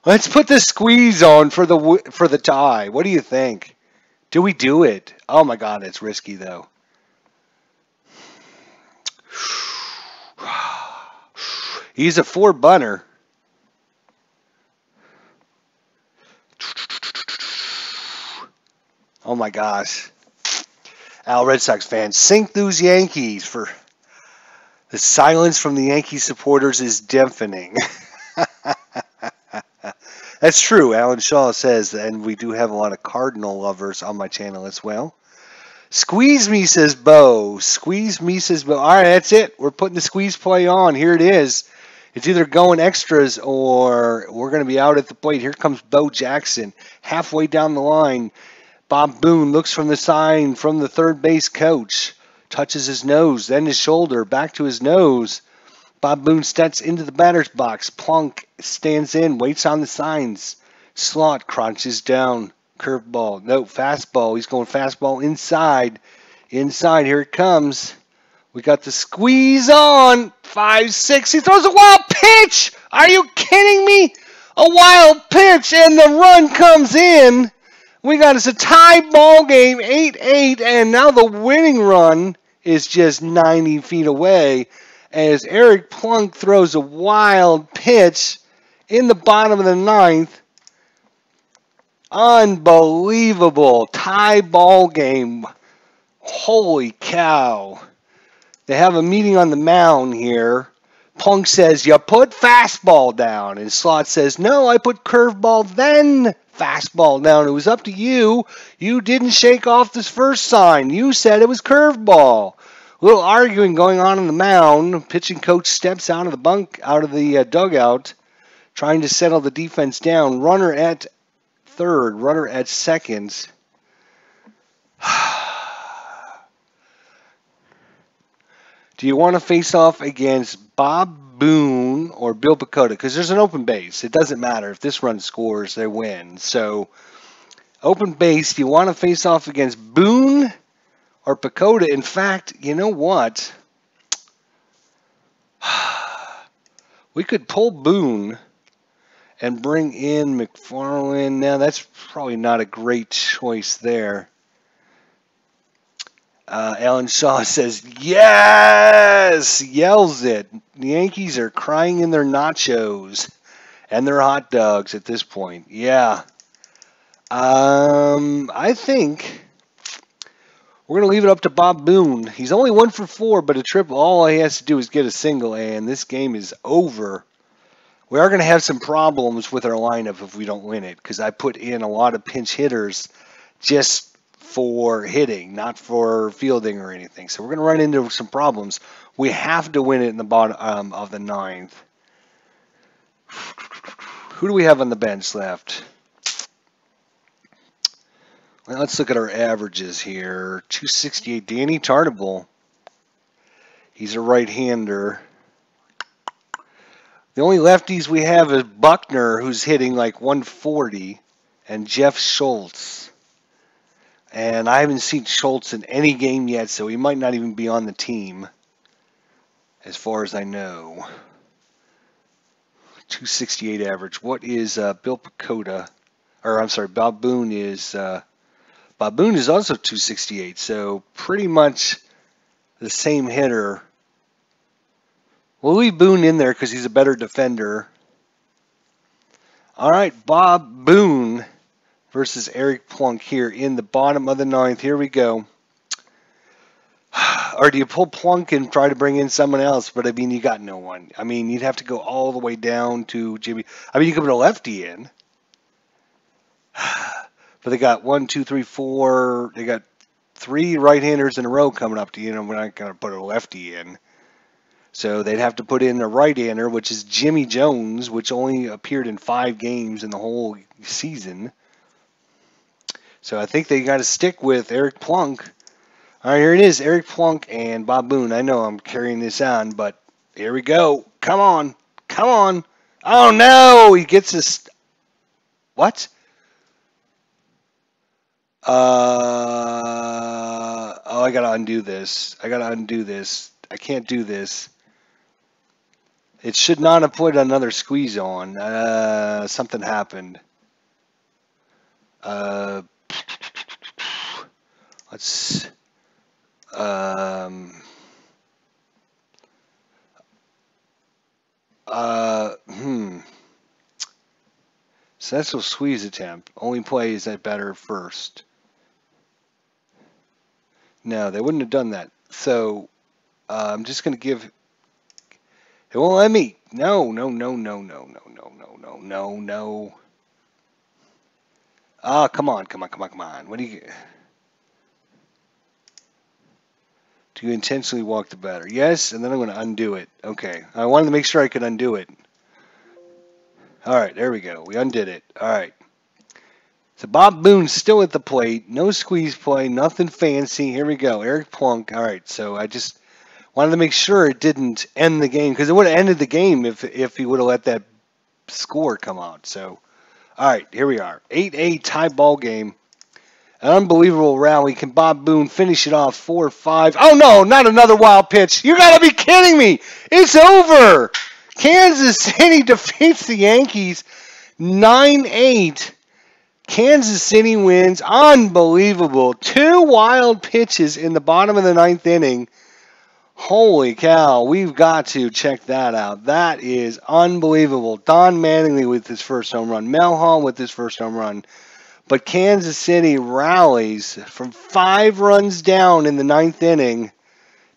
Let's put the squeeze on for the tie. What do you think? Do we do it? Oh, my God. It's risky, though. He's a 4-bunter. Oh, my gosh. Al Red Sox fans, sink those Yankees. For the silence from the Yankee supporters is deafening. That's true. Alan Shaw says, and we do have a lot of Cardinal lovers on my channel as well. Squeeze me, says Bo. Squeeze me, says Bo. All right, that's it. We're putting the squeeze play on. Here it is. It's either going extras or we're going to be out at the plate. Here comes Bo Jackson halfway down the line. Bob Boone looks from the sign from the third base coach. Touches his nose, then his shoulder, back to his nose. Bob Boone steps into the batter's box. Plunk stands in, waits on the signs. Slot crunches down. Curveball. No, fastball. He's going fastball inside. Inside. Here it comes. We got the squeeze on. 5-6. He throws a wild pitch. Are you kidding me? A wild pitch, and the run comes in. We got us a tie ball game, 8-8, and now the winning run is just 90 feet away as Eric Plunk throws a wild pitch in the bottom of the 9th. Unbelievable. Tie ball game. Holy cow. They have a meeting on the mound here. Plunk says, you put fastball down. And Slot says, no, I put curveball, then fastball down. It was up to you. You didn't shake off this first sign. You said it was curveball. A little arguing going on the mound. Pitching coach steps out of the dugout, trying to settle the defense down. Runner at third, runner at second. Do you want to face off against Bob Boone or Bill Pecota? Because there's an open base. It doesn't matter. If this run scores, they win. So, open base, do you want to face off against Boone or Pecota? In fact, you know what? We could pull Boone and bring in McFarland. Now, that's probably not a great choice there. Alan Shaw says, yes! Yells it. The Yankees are crying in their nachos and their hot dogs at this point. Yeah. I think we're going to leave it up to Bob Boone. He's only 1 for 4, but a triple. All he has to do is get a single, and this game is over. We are going to have some problems with our lineup if we don't win it, because I put in a lot of pinch hitters just for hitting, not for fielding or anything. So we're going to run into some problems. We have to win it in the bottom of the 9th. Who do we have on the bench left? Well, let's look at our averages here. 268, Danny Tartable. He's a right-hander. The only lefties we have is Buckner, who's hitting like 140, and Jeff Schultz. And I haven't seen Schultz in any game yet, so he might not even be on the team, as far as I know. 268 average. What is Bill Pecota? Or I'm sorry, Bob Boone is also 268, so pretty much the same hitter. We'll leave Boone in there because he's a better defender. All right, Bob Boone versus Eric Plunk here in the bottom of the 9th. Here we go. Or do you pull Plunk and try to bring in someone else? But, I mean, you got no one. I mean, you'd have to go all the way down to Jimmy. I mean, you could put a lefty in. But they got 1, 2, 3, 4. They got 3 right-handers in a row coming up to you. We're not going to put a lefty in. So they'd have to put in a right-hander, which is Jimmy Jones, which only appeared in 5 games in the whole season. So I think they got to stick with Eric Plunk. All right, here it is, Eric Plunk and Bob Boone. I know I'm carrying this on, but here we go. Come on. Come on. Oh, no. He gets this. What? Oh, I got to undo this. I can't do this. It should not have put another squeeze on. Something happened. Let's Successful squeeze attempt. Only plays that batter first. No, they wouldn't have done that. So I'm just going to give. It won't let me. No. Ah, come on. What do you? Do you intentionally walk the batter? Yes, and then I'm going to undo it. Okay. I wanted to make sure I could undo it. All right, there we go. We undid it. All right. So Bob Boone's still at the plate. No squeeze play. Nothing fancy. Here we go. Eric Plunk. All right. So I just wanted to make sure it didn't end the game, because it would have ended the game if he would have let that score come out. So, all right, here we are. 8-8 tie ball game. An unbelievable rally. Can Bob Boone finish it off 4-5? Oh, no, not another wild pitch. You got to be kidding me. It's over. Kansas City defeats the Yankees 9-8. Kansas City wins. Unbelievable. 2 wild pitches in the bottom of the 9th inning. Holy cow. We've got to check that out. That is unbelievable. Don Mattingly with his first home run. Mel Hall with his first home run. But Kansas City rallies from 5 runs down in the 9th inning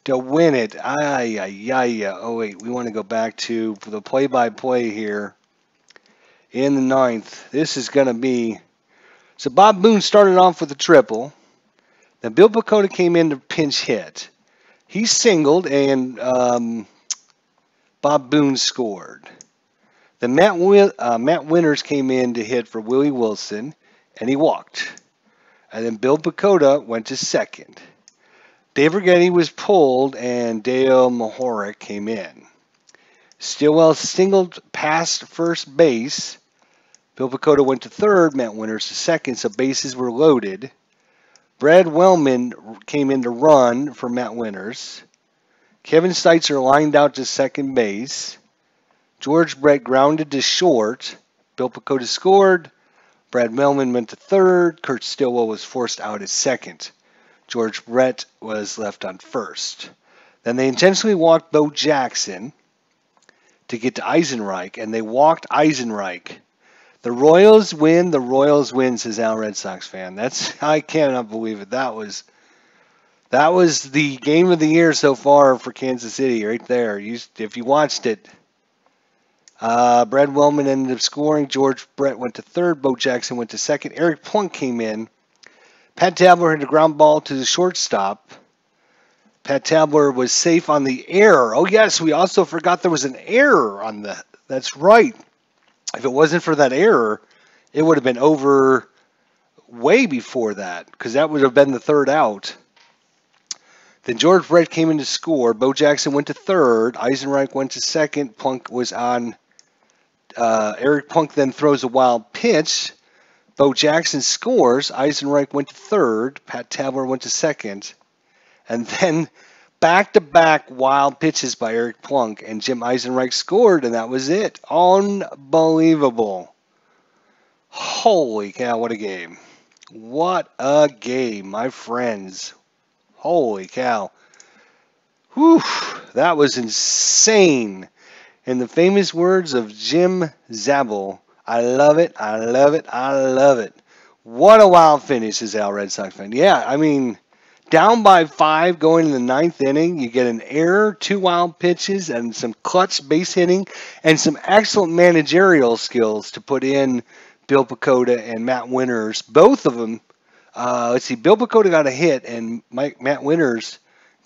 to win it. Oh, wait. We want to go back to the play-by-play here in the 9th. This is going to be So Bob Boone started off with a triple. Then Bill Pecota came in to pinch hit. He singled, and Bob Boone scored. Then Matt Winters came in to hit for Willie Wilson, and he walked. And then Bill Pecota went to second. Dave Righetti was pulled, and Dale Mahorek came in. Stillwell singled past first base. Bill Pecota went to third, Matt Winters to second, so bases were loaded. Brad Wellman came in to run for Matt Winters. Kevin Steitzer lined out to second base. George Brett grounded to short. Bill Pecota scored. Brad Wellman went to third. Kurt Stillwell was forced out at second. George Brett was left on first. Then they intentionally walked Bo Jackson to get to Eisenreich, and they walked Eisenreich. The Royals win, says Al Red Sox fan. I cannot believe it. That was the game of the year so far for Kansas City right there. If you watched it, Brad Wellman ended up scoring. George Brett went to third. Bo Jackson went to second. Eric Plunk came in. Pat Tabler hit a ground ball to the shortstop. Pat Tabler was safe on the error. Oh, yes, we also forgot there was an error on the. That's right. If it wasn't for that error, it would have been over way before that, because that would have been the third out. Then George Brett came in to score. Bo Jackson went to third. Eisenreich went to second. Plunk was on. Eric Plunk then throws a wild pitch. Bo Jackson scores. Eisenreich went to third. Pat Tabler went to second. And then back-to-back wild pitches by Eric Plunk, and Jim Eisenreich scored, and that was it. Unbelievable. Holy cow, what a game. What a game, my friends. Holy cow. Whew, that was insane. In the famous words of Jim Zabel, I love it, I love it, I love it. What a wild finish, is Al Red Sox fan. Yeah, I mean, down by 5 going in the 9th inning, you get an error, 2 wild pitches, and some clutch base hitting, and some excellent managerial skills to put in Bill Pecota and Matt Winters. Both of them, Bill Pecota got a hit, and Matt Winters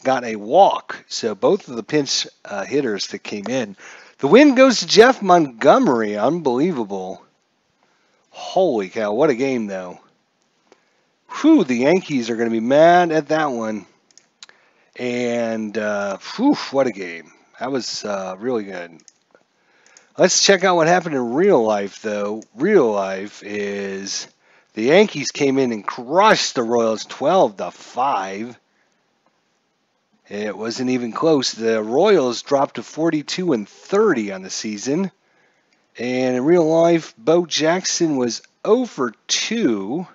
got a walk. So both of the pinch hitters that came in. The win goes to Jeff Montgomery. Unbelievable. Holy cow, what a game, though. Whew, the Yankees are going to be mad at that one. And, what a game. That was really good. Let's check out what happened in real life, though. Real life is the Yankees came in and crushed the Royals 12-5. It wasn't even close. The Royals dropped to 42-30 on the season. And in real life, Bo Jackson was 0 for 2.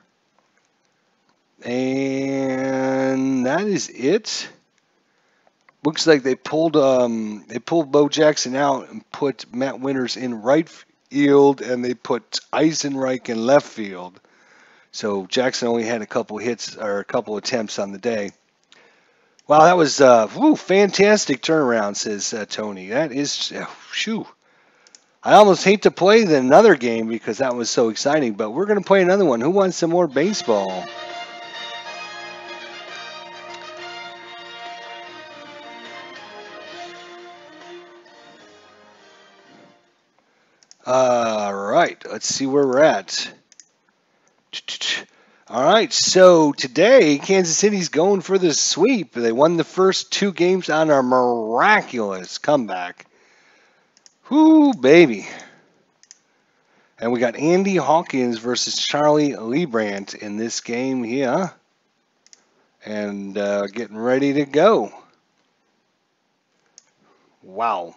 And that is it. Looks like they pulled Bo Jackson out and put Matt Winters in right field, and they put Eisenreich in left field. So Jackson only had a couple hits or a couple attempts on the day. Wow, that was fantastic turnaround, says Tony. That is, shoo. I almost hate to play another game because that was so exciting, but we're going to play another one. Who wants some more baseball? All right, let's see where we're at. All right, so today Kansas City's going for the sweep. They won the first 2 games on a miraculous comeback. Whoo, baby. And we got Andy Hawkins versus Charlie Leibrandt in this game here. And getting ready to go. Wow.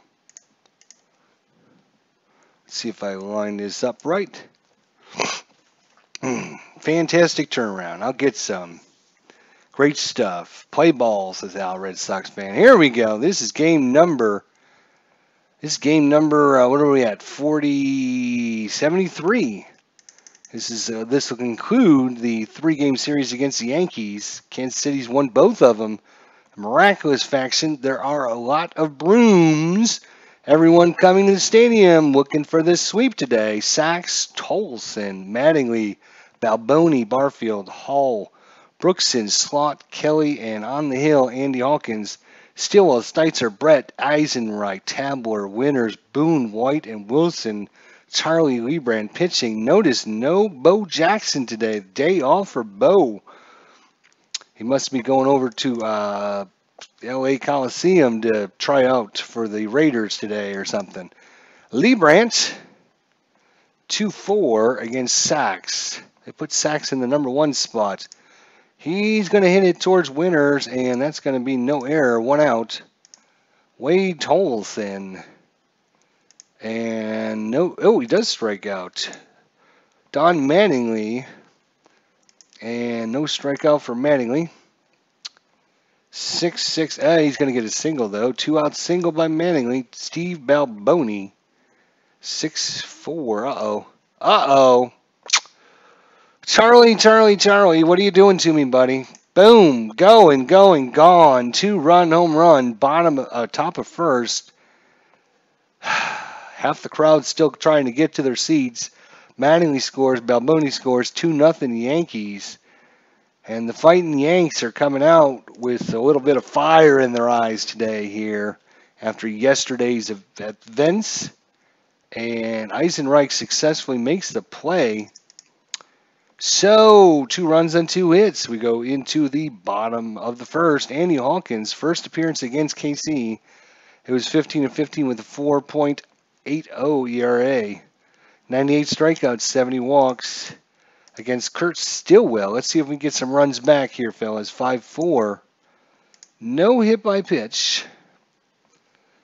Let's see if I line this up right. Fantastic turnaround. I'll get some. Great stuff. Play ball, says Al Red Sox fan. Here we go. This is game number. What are we at? 73. This will conclude the 3-game series against the Yankees. Kansas City's won both of them. A miraculous faction. There are a lot of brooms. Everyone coming to the stadium looking for this sweep today. Sachs, Tolson, Mattingly, Balboni, Barfield, Hall, Brookson, Slot, Kelly, and on the hill, Andy Hawkins. Stillwell, Steitzer, Brett, Eisenreich, Tabler, Winters, Boone, White, and Wilson. Charlie Lebrand pitching. Notice no Bo Jackson today. Day off for Bo. He must be going over to LA Coliseum to try out for the Raiders today or something. Lebrand, 2-4 against Sachs. They put Sachs in the #1 spot. He's going to hit it towards Winters, and that's going to be no error. 1 out. Wade Tolson. And no, oh, he does strike out. Don Mattingly. And no strikeout for Mattingly. 6-6. He's going to get a single, though. 2 out single by Mattingly. Steve Balboni. 6-4. Uh-oh. Uh-oh. Charlie, what are you doing to me, buddy? Boom. Going, gone. 2-run home run. Top of first. Half the crowd still trying to get to their seats. Mattingly scores. Balboni scores. 2-0 Yankees. And the fighting Yanks are coming out with a little bit of fire in their eyes today here after yesterday's events. And Eisenreich successfully makes the play. So, 2 runs and 2 hits. We go into the bottom of the first. Andy Hawkins, first appearance against KC. It was 15-15 with a 4.80 ERA. 98 strikeouts, 70 walks against Kurt Stillwell. Let's see if we can get some runs back here, fellas. 5-4. No hit by pitch.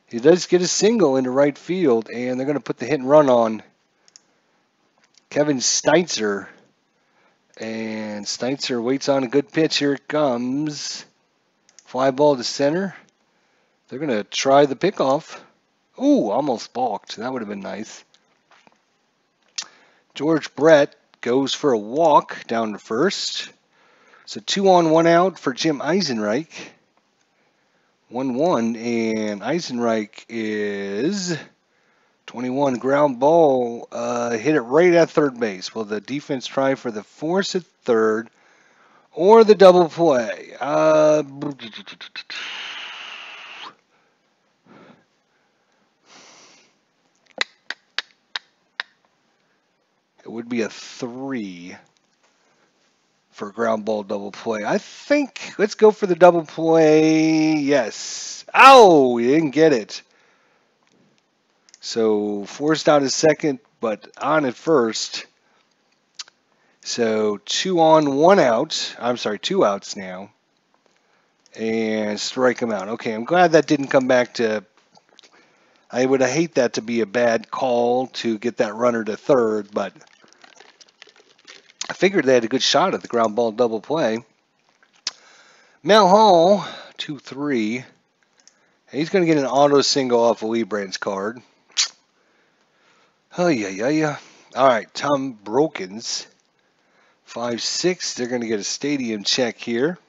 He does get a single into right field, and they're going to put the hit and run on Kevin Steitzer. And Steitzer waits on a good pitch. Here it comes. Fly ball to center. They're going to try the pickoff. Ooh, almost balked. That would have been nice. George Brett goes for a walk down to first. So 2 on, 1 out for Jim Eisenreich. 1-1, and Eisenreich is 21 ground ball. Hit it right at third base. Will the defense try for the force at third or the double play? It would be a 3 for ground ball double play. I think let's go for the double play. Yes. Ow, he didn't get it. So forced out at second, but on at first. So 2 on, 1 out. I'm sorry, 2 outs now. And strike him out. Okay, I'm glad that didn't come back to. I would hate that to be a bad call to get that runner to third, but I figured they had a good shot at the ground ball double play. Mel Hall, 2-3. He's going to get an auto single off of Lebrand's card. Oh, yeah. All right, Tom Brokens, 5-6. They're going to get a stadium check here.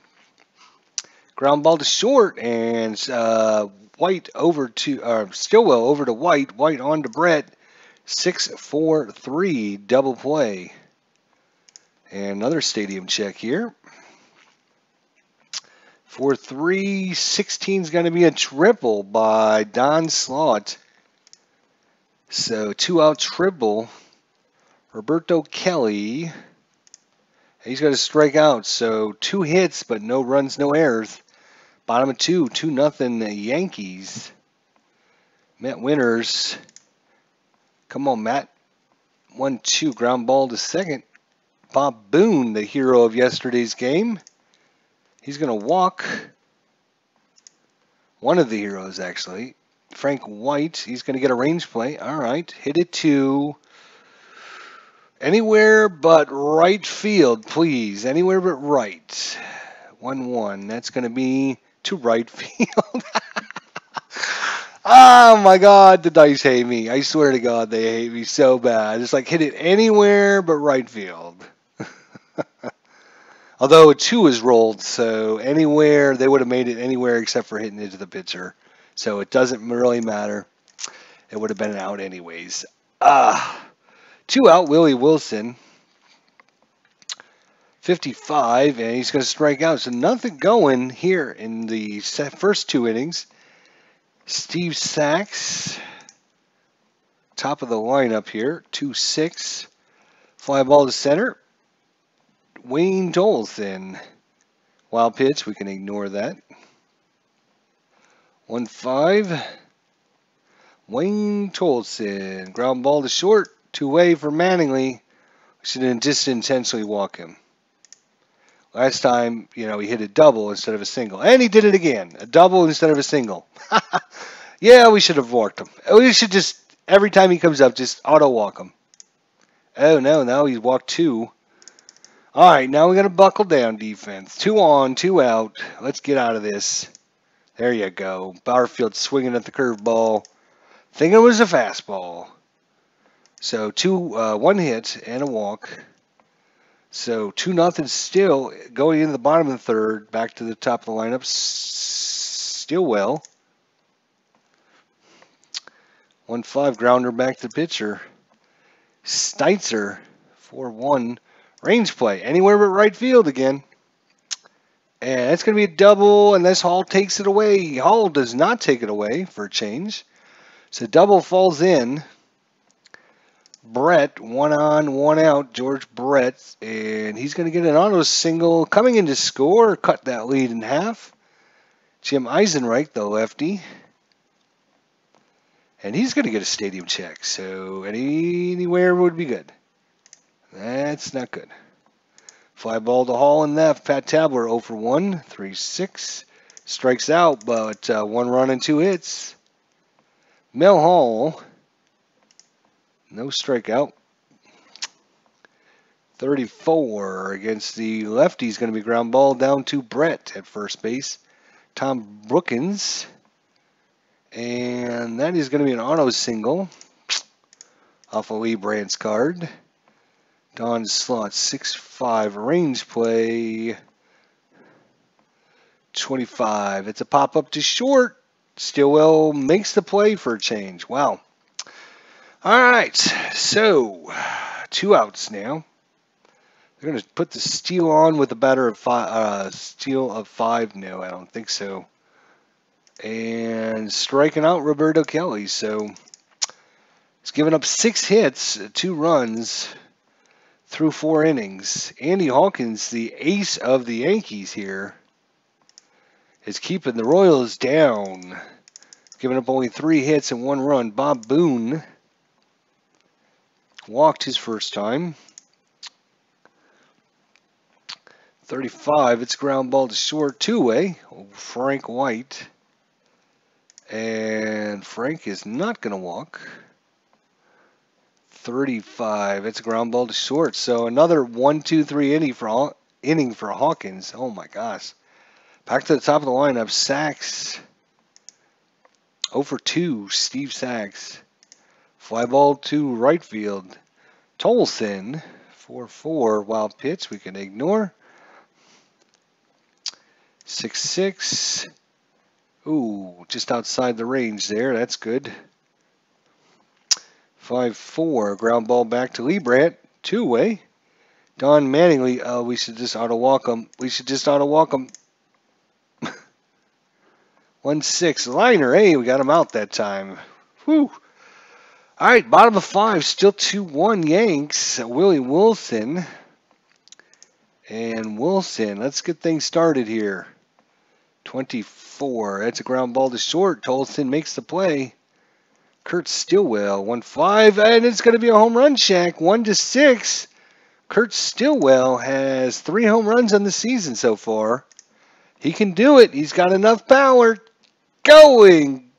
Ground ball to short, and White over to Stillwell over to White. White on to Brett. 6-4-3 double play. And another stadium check here. 4-3, 16 is going to be a triple by Don Slot. So 2 out triple. Roberto Kelly. He's got to strike out. So 2 hits, but no runs, no errors. Bottom of 2, 2-0 Yankees. Matt Winters. Come on, Matt. 1-2 ground ball to second. Bob Boone, the hero of yesterday's game. He's going to walk. One of the heroes, actually. Frank White. He's going to get a range play. All right. Hit it to anywhere but right field, please. Anywhere but right. 1-1. That's going to be to right field. Oh, my God. The dice hate me. I swear to God, they hate me so bad. It's like hit it anywhere but right field. Although a 2 is rolled, so anywhere, they would have made it anywhere except for hitting it to the pitcher. So it doesn't really matter. It would have been out anyways. 2 out, Willie Wilson. 55, and he's going to strike out. So nothing going here in the first 2 innings. Steve Sachs, top of the lineup here, 2-6. Fly ball to center. Wayne Dolson. Wild pitch, we can ignore that. 1-5. Wayne Tolson. Ground ball to short. 2-way for Mattingly. Should have just intentionally walk him. Last time, he hit a double instead of a single. And he did it again. A double instead of a single. Yeah, we should have walked him. We should just, every time he comes up, just auto walk him. Oh, no, now he's walked 2. All right, now we got to buckle down defense. 2 on, 2 out. Let's get out of this. There you go. Barfield swinging at the curveball. Thinking it was a fastball. So 1 hit and a walk. So 2-0 still going into the bottom of the 3rd. Back to the top of the lineup. Stillwell. 1-5 grounder back to the pitcher. Steitzer. 4-1. Range play. Anywhere but right field again. And it's going to be a double unless Hall takes it away. Hall does not take it away for a change. So double falls in. Brett, 1 on, 1 out. George Brett. And he's going to get an auto single coming in to score. Cut that lead in half. Jim Eisenreich, the lefty. And he's going to get a stadium check. So anywhere would be good. That's not good. Fly ball to Hall in left. Pat Tabler 0 for 1. 3-6. Strikes out, but 1 run and 2 hits. Mel Hall. No strikeout. 34 against the lefty. He's going to be ground ball down to Brett at first base. Tom Brookins. And that is going to be an auto single off of Lee Brandt's card. Don Slot, 6-5. Range play. 25. It's a pop-up to short. Stillwell makes the play for a change. Wow. All right, so 2 outs now. They're going to put the steal on with a batter of 5. Steal of 5. No, I don't think so. And striking out Roberto Kelly. So he's given up 6 hits, 2 runs through 4 innings. Andy Hawkins, the ace of the Yankees here, is keeping the Royals down. Giving up only 3 hits and 1 run. Bob Boone walked his first time. 35. It's ground ball to short. 2-way. Frank White. And Frank is not going to walk. 35. It's a ground ball to short. So another 1-2-3 inning for Hawkins. Oh my gosh. Back to the top of the lineup. Sachs. 0 for 2. Steve Sachs. Fly ball to right field. Tolson, 4-4. Wild pitch we can ignore. 6-6. Ooh, just outside the range there. That's good. 5-4. Ground ball back to Lee Brandt. 2-way. Don Mattingly. We should just auto walk him. 1-6. Liner. Hey, we got him out that time. Whew. All right, bottom of 5, still 2-1 Yanks. Willie Wilson. And Wilson, let's get things started here. 24. That's a ground ball to short. Tolson makes the play. Kurt Stillwell, 1-5. And it's going to be a home run shack. 1-6. Kurt Stillwell has 3 home runs on the season so far. He can do it. He's got enough power.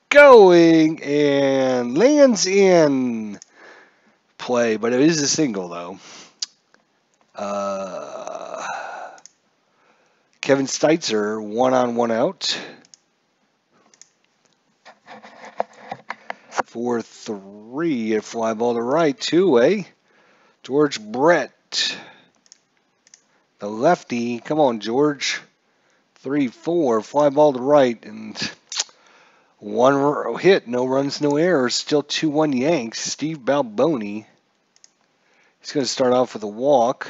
Going, and lands in play, but it is a single though. Kevin Steitzer, 1 on, 1 out. 4-3, a fly ball to right, 2-way. George Brett, the lefty. Come on, George. 3-4, fly ball to right, and 1 hit, no runs, no errors. Still 2-1 Yanks. Steve Balboni. He's going to start off with a walk.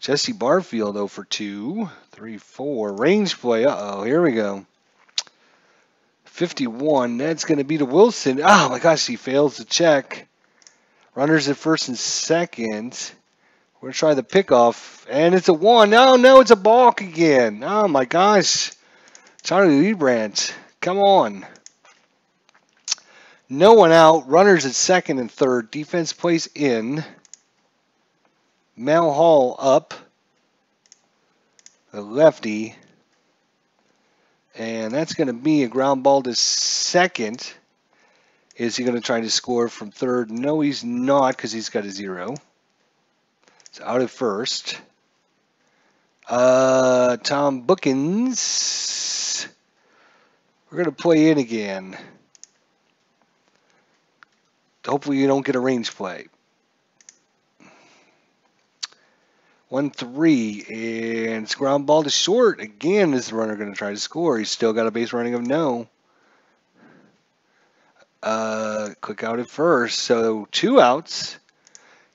Jesse Barfield 0 for 2. 3-4. Range play. Uh-oh. Here we go. 51. That's going to be to Wilson. Oh, my gosh. He fails to check. Runners at first and second. We're going to try the pickoff. And it's a 1. Oh, no. It's a balk again. Oh, my gosh. Charlie Leibrandt. Come on. No one out. Runners at second and third. Defense plays in. Mel Hall up. The lefty. And that's going to be a ground ball to second. Is he going to try to score from third? No, he's not because he's got a 0. It's out at first. Tom Bookins. We're going to play in again. Hopefully you don't get a range play. 1-3, and it's ground ball to short. Again, is the runner going to try to score? He's still got a base running of no. Click out at first. So 2 outs.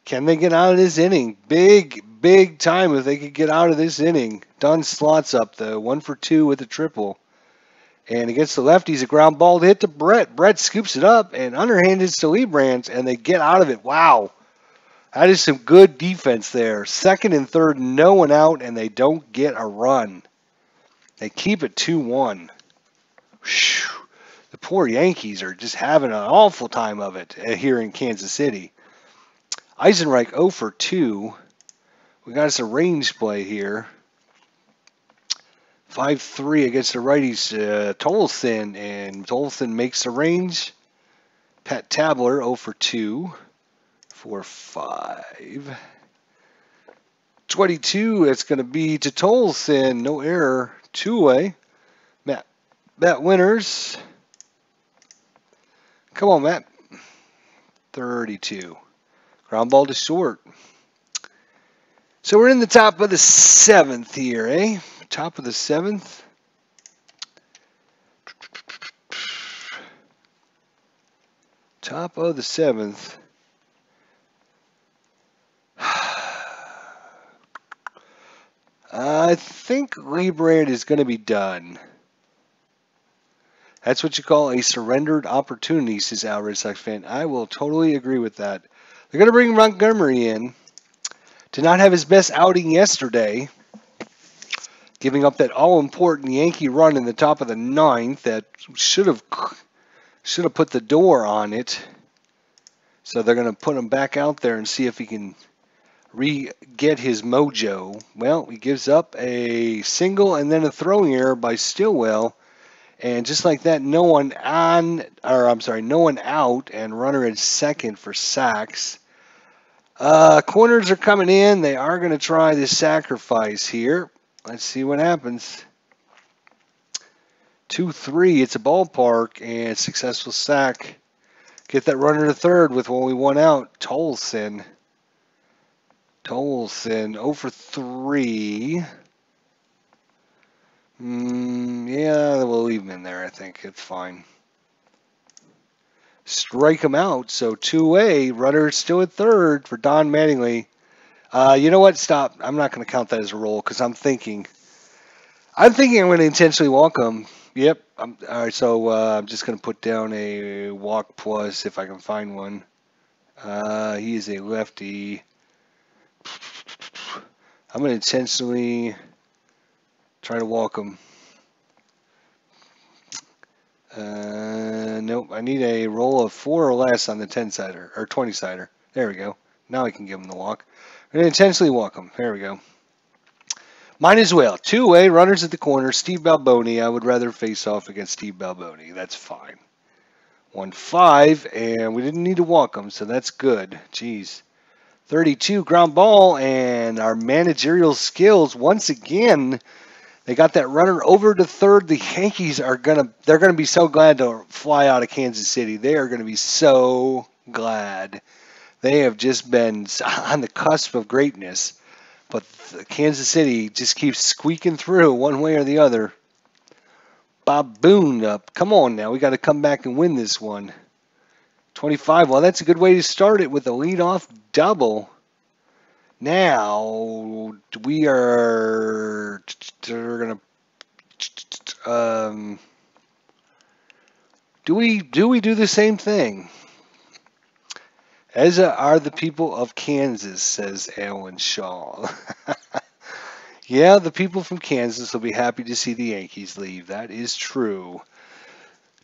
Can they get out of this inning? Big time if they could get out of this inning. Dunn slots up though. 1 for 2 with a triple. And against the lefties, a ground ball to hit to Brett. Brett scoops it up and underhanded to Leibrandt, and they get out of it. Wow. That is some good defense there. Second and third, no one out, and they don't get a run. They keep it 2-1. The poor Yankees are just having an awful time of it here in Kansas City. Eisenreich 0 for 2. We got us a range play here. 5-3 against the righties. Tolson, and Tolson makes the range. Pat Tabler 0 for 2. 4-5. 22, it's going to be to Tolson. No error. 2-way. Matt Winters. Come on, Matt. 32. Ground ball to short. So we're in the top of the 7th here, eh? Top of the 7th. Top of the 7th. I think Leibrandt is going to be done. That's what you call a surrendered opportunity, says Al Red Sox fan. I will totally agree with that. They're going to bring Montgomery in. Did not have his best outing yesterday, giving up that all-important Yankee run in the top of the 9th that should have put the door on it. So they're going to put him back out there and see if he can get his mojo. Well, he gives up a single and then a throwing error by Stillwell, and just like that, no one out, and runner at second for sacks. Corners are coming in. They are going to try the sacrifice here. Let's see what happens. 2-3. It's a ballpark and successful sack. Get that runner to third with only 1 out. Tolson 0 for 3. Yeah, we'll leave him in there, I think. It's fine. Strike him out. So 2-way. Runner still at third for Don Mattingly. You know what? Stop. I'm not going to count that as a roll because I'm thinking I'm going to intentionally walk him. Yep. All right, so I'm just going to put down a walk plus if I can find one. He is a lefty. I'm going to intentionally try to walk him. Nope. I need a roll of 4 or less on the 10-sider or 20-sider. There we go. Now I can give him the walk. I'm going to intentionally walk him. There we go. Mine as well. 2-way, runners at the corner. Steve Balboni. I would rather face off against Steve Balboni. That's fine. 1-5, and we didn't need to walk him, so that's good. Jeez. 32, ground ball, and our managerial skills, once again, they got that runner over to third. The Yankees they're gonna be so glad to fly out of Kansas City. They are going to be so glad. They have just been on the cusp of greatness. But Kansas City just keeps squeaking through one way or the other. Bob Boone up. Come on now. We got to come back and win this one. 25. Well, that's a good way to start it with a leadoff double. Now we are gonna. Do we do the same thing? As are the people of Kansas, says Alan Shaw. Yeah, the people from Kansas will be happy to see the Yankees leave. That is true.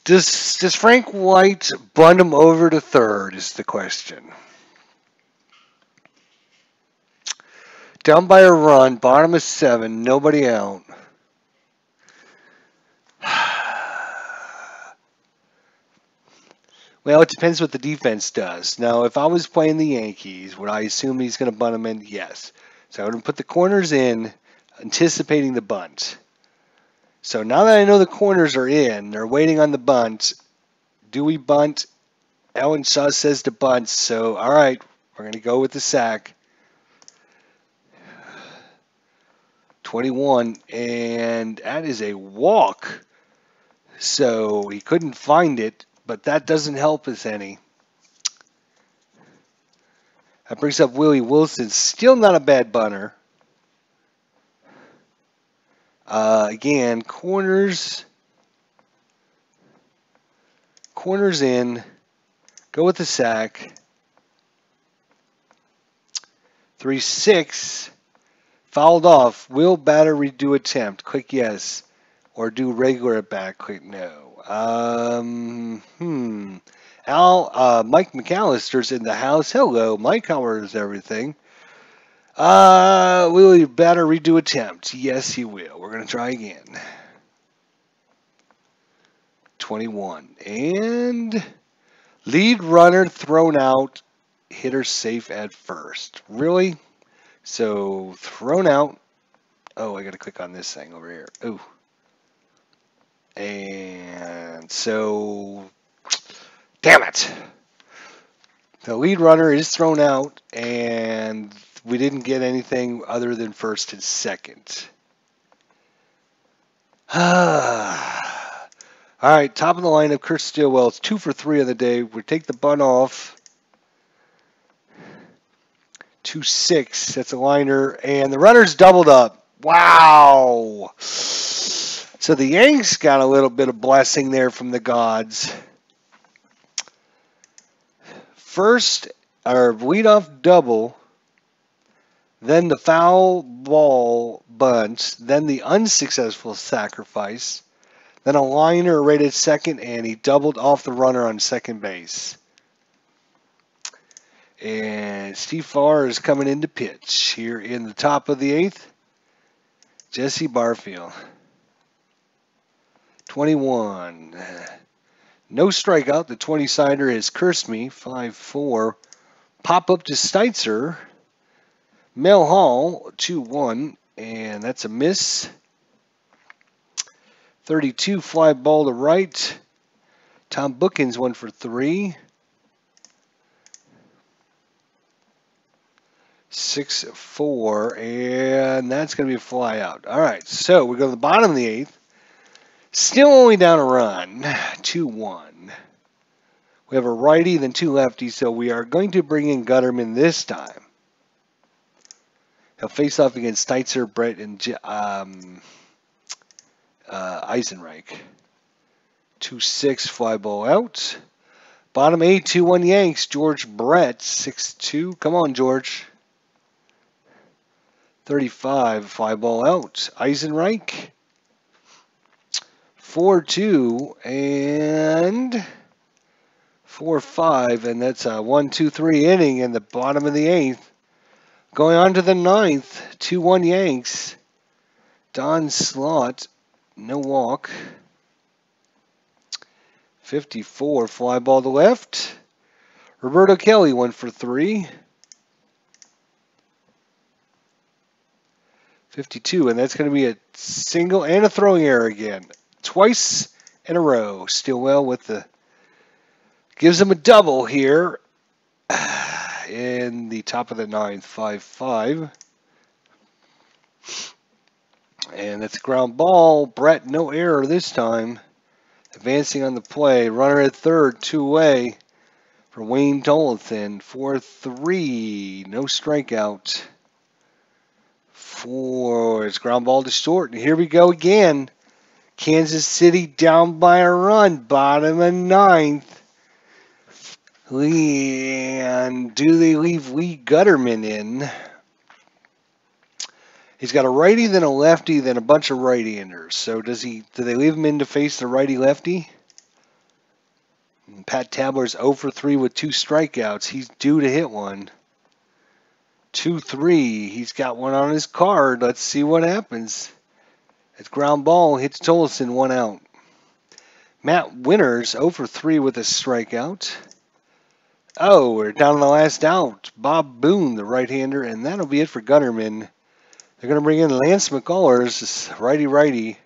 Does Frank White bunt him over to third? Is the question. Down by a run, bottom of 7, nobody out. Well, it depends what the defense does. Now, if I was playing the Yankees, would I assume he's going to bunt him in? Yes. So I would put the corners in, anticipating the bunt. So now that I know the corners are in, they're waiting on the bunt. Do we bunt? Alan Shaw says to bunt. So, all right, we're going to go with the sack. 21, and that is a walk. So he couldn't find it, but that doesn't help us any. That brings up Willie Wilson. Still not a bad bunter. Again, corners in. Go with the sack. 3-6. Fouled off. Will batter redo attempt? Click yes. Or do regular at bat? Click no. Mike McAllister's in the house. Hello, Mike. How is everything? Will he batter redo attempt? Yes, he will. We're going to try again. 21. And lead runner thrown out. Hitter safe at first. Really? So, thrown out. Oh, I got to click on this thing over here. Ooh. And so, damn it. The lead runner is thrown out, and we didn't get anything other than first and second. All right, top of the lineup, Kurt Stillwell. It's 2 for 3 on the day. We take the bunt off. 2-6. That's a liner, and the runner's doubled up. Wow. So the Yanks got a little bit of blessing there from the gods. First, our leadoff double, then the foul ball bunt, then the unsuccessful sacrifice, then a liner rated second, and he doubled off the runner on second base. And Steve Farr is coming in to pitch here in the top of the 8th. Jesse Barfield. 21. No strikeout. The 20-sider has cursed me. 5-4. Pop up to Steitzer. Mel Hall, 2-1. And that's a miss. 32. Fly ball to right. Tom Bookins, 1 for 3. 6-4. And that's going to be a fly out. All right. So we go to the bottom of the 8th. Still only down a run, 2-1. We have a righty, then 2 lefties, so we are going to bring in Gutterman this time. He'll face off against Steitzer, Brett, and Eisenreich. 2-6, fly ball out. Bottom 8, 2-1 Yanks, George Brett, 6-2. Come on, George. 35, fly ball out. Eisenreich. 4-2 and 4-5, and that's a 1-2-3 inning in the bottom of the 8th. Going on to the 9th, 2-1 Yanks. Don Slott, no walk. 54, fly ball to left. Roberto Kelly, 1 for 3. 52, and that's going to be a single and a throwing error again. Twice in a row. Stillwell with the gives him a double here in the top of the 9th. 5-5. And that's a ground ball. Brett, no error this time. Advancing on the play. Runner at third, 2-way for Wayne Tolathan. 4-3. No strikeout. 4. It's ground ball to short. And here we go again. Kansas City down by a run. Bottom of 9th. And do they leave Lee Gutterman in? He's got a righty, then a lefty, then a bunch of right-handers. So do they leave him in to face the righty-lefty? Pat Tabler's 0 for 3 with 2 strikeouts. He's due to hit one. 2-3. He's got one on his card. Let's see what happens. It's ground ball. Hits Tolleson, 1 out. Matt Winters 0 for 3 with a strikeout. Oh, we're down to the last out. Bob Boone, the right-hander, and that'll be it for Gutterman. They're going to bring in Lance McCullers, righty-righty.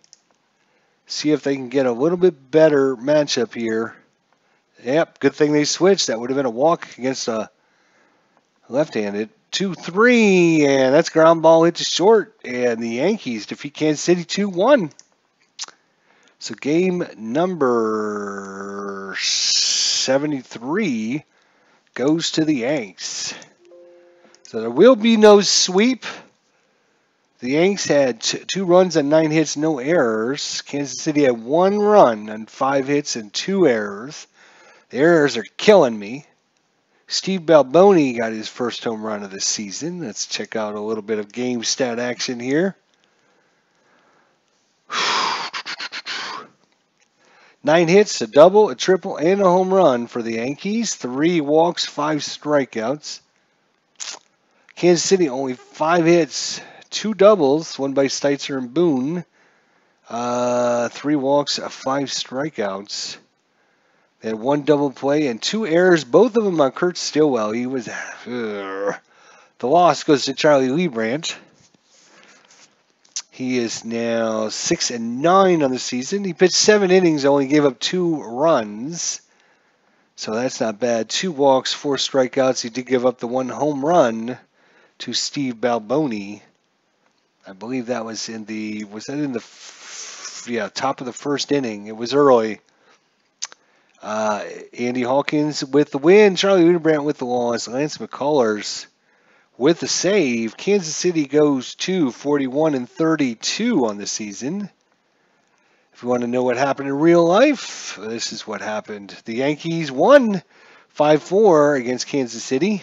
See if they can get a little bit better matchup here. Yep, good thing they switched. That would have been a walk against a left-handed. 2-3, and that's ground ball hit to short. And the Yankees defeat Kansas City 2-1. So game number 73 goes to the Yanks. So there will be no sweep. The Yanks had 2 runs and 9 hits, no errors. Kansas City had 1 run and 5 hits and 2 errors. The errors are killing me. Steve Balboni got his first home run of the season. Let's check out a little bit of game stat action here. 9 hits, a double, a triple, and a home run for the Yankees. 3 walks, 5 strikeouts. Kansas City only 5 hits, 2 doubles, one by Steitzer and Boone. 3 walks, 5 strikeouts. They had 1 double play and 2 errors, both of them on Kurt Stillwell. He was the loss goes to Charlie Leibrandt. He is now 6-9 on the season. He pitched 7 innings, only gave up 2 runs. So that's not bad. 2 walks, 4 strikeouts. He did give up the 1 home run to Steve Balboni. I believe that was in the top of the first inning. It was early. Andy Hawkins with the win. Charlie Leibrandt with the loss. Lance McCullers with the save. Kansas City goes to 41-32 on the season. If you want to know what happened in real life, this is what happened. The Yankees won 5-4 against Kansas City.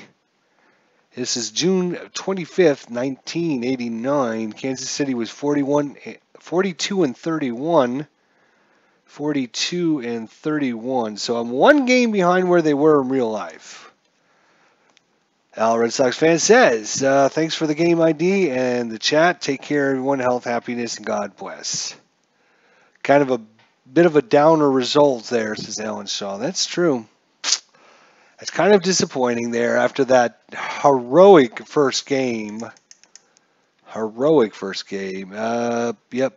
This is June 25th, 1989. Kansas City was 42-31. 42-31. So I'm 1 game behind where they were in real life. Al Red Sox fan says, thanks for the game ID and the chat. Take care, everyone. Health, happiness, and God bless. Kind of a bit of a downer result there, says Alan Shaw. That's true. It's kind of disappointing there after that heroic first game. Yep,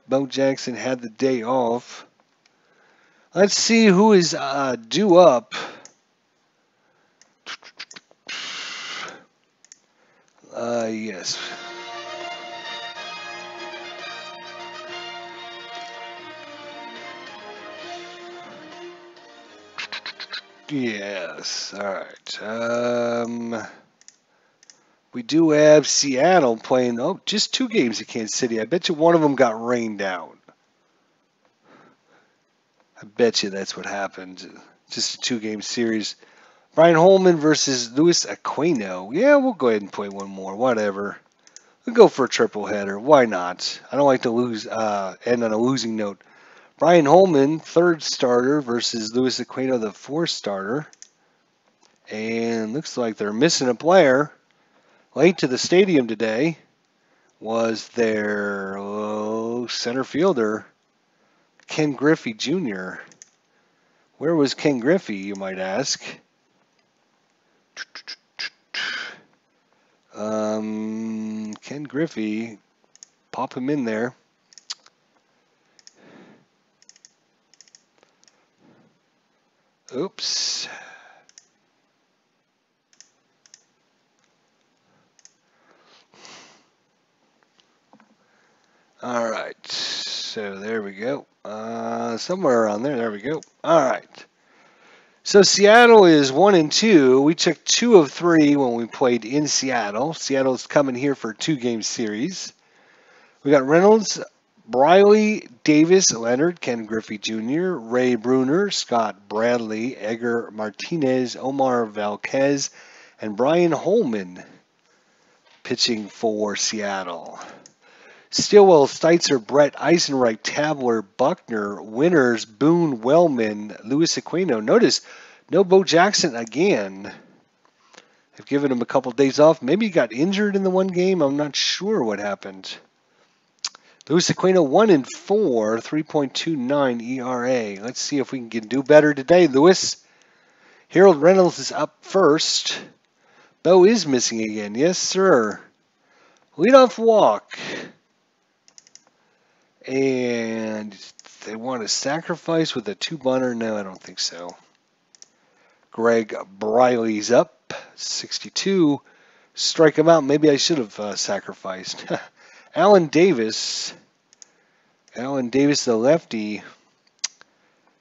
Bo Jackson had the day off. Let's see who is due up. Yes. Yes, all right. We do have Seattle playing, just 2 games at Kansas City. I bet you one of them got rained out. I bet you that's what happened. Just a 2-game series. Brian Holman versus Luis Aquino. Yeah, we'll go ahead and play one more. Whatever. We'll go for a triple header. Why not? I don't like to end on a losing note. Brian Holman, 3rd starter, versus Luis Aquino, the 4th starter. And looks like they're missing a player. Late to the stadium today was their center fielder, Ken Griffey Jr. Where was Ken Griffey, you might ask? Ken Griffey, pop him in there. Oops. All right, so there we go. Somewhere around there. There we go. All right. So Seattle is 1-2. We took 2 of 3 when we played in Seattle. Seattle's coming here for a 2-game series. We got Reynolds, Briley, Davis, Leonard, Ken Griffey Jr., Ray Bruner, Scott Bradley, Edgar Martinez, Omar Valquez, and Brian Holman pitching for Seattle. Stillwell, Steitzer, Brett, Eisenreich, Tabler, Buckner, Winners, Boone, Wellman, Luis Aquino. Notice no Bo Jackson again. They've given him a couple days off. Maybe he got injured in the one game. I'm not sure what happened. Luis Aquino 1-4, 3.29 ERA. Let's see if we can do better today, Luis. Harold Reynolds is up first. Bo is missing again. Yes, sir. Leadoff walk. And they want to sacrifice with a two-bunter? No, I don't think so. Greg Briley's up, 62. Strike him out. Maybe I should have sacrificed. Alan Davis, the lefty,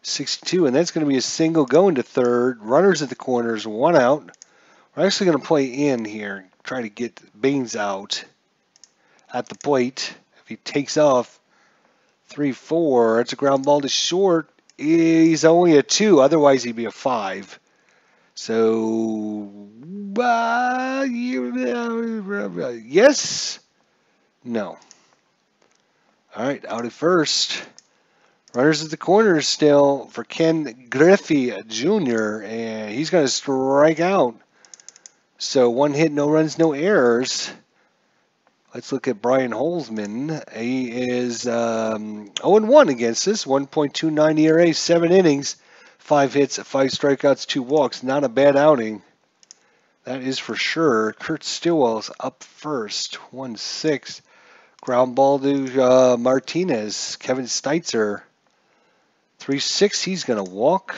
62. And that's going to be a single going to third. Runners at the corners, one out. We're actually going to play in here, try to get Baines out at the plate. If he takes off, 3-4. It's a ground ball to short. He's only a 2. Otherwise, he'd be a 5. So, yes? No. All right, out at first. Runners at the corners still for Ken Griffey Jr., and he's going to strike out. So, 1 hit, no runs, no errors. Let's look at Brian Holzman. He is 0-1 against this. 1.29 ERA, 7 innings, 5 hits, 5 strikeouts, 2 walks. Not a bad outing. That is for sure. Kurt Stillwell's up first. 1-6. Ground ball to Martinez. Kevin Steitzer. 3-6. He's going to walk.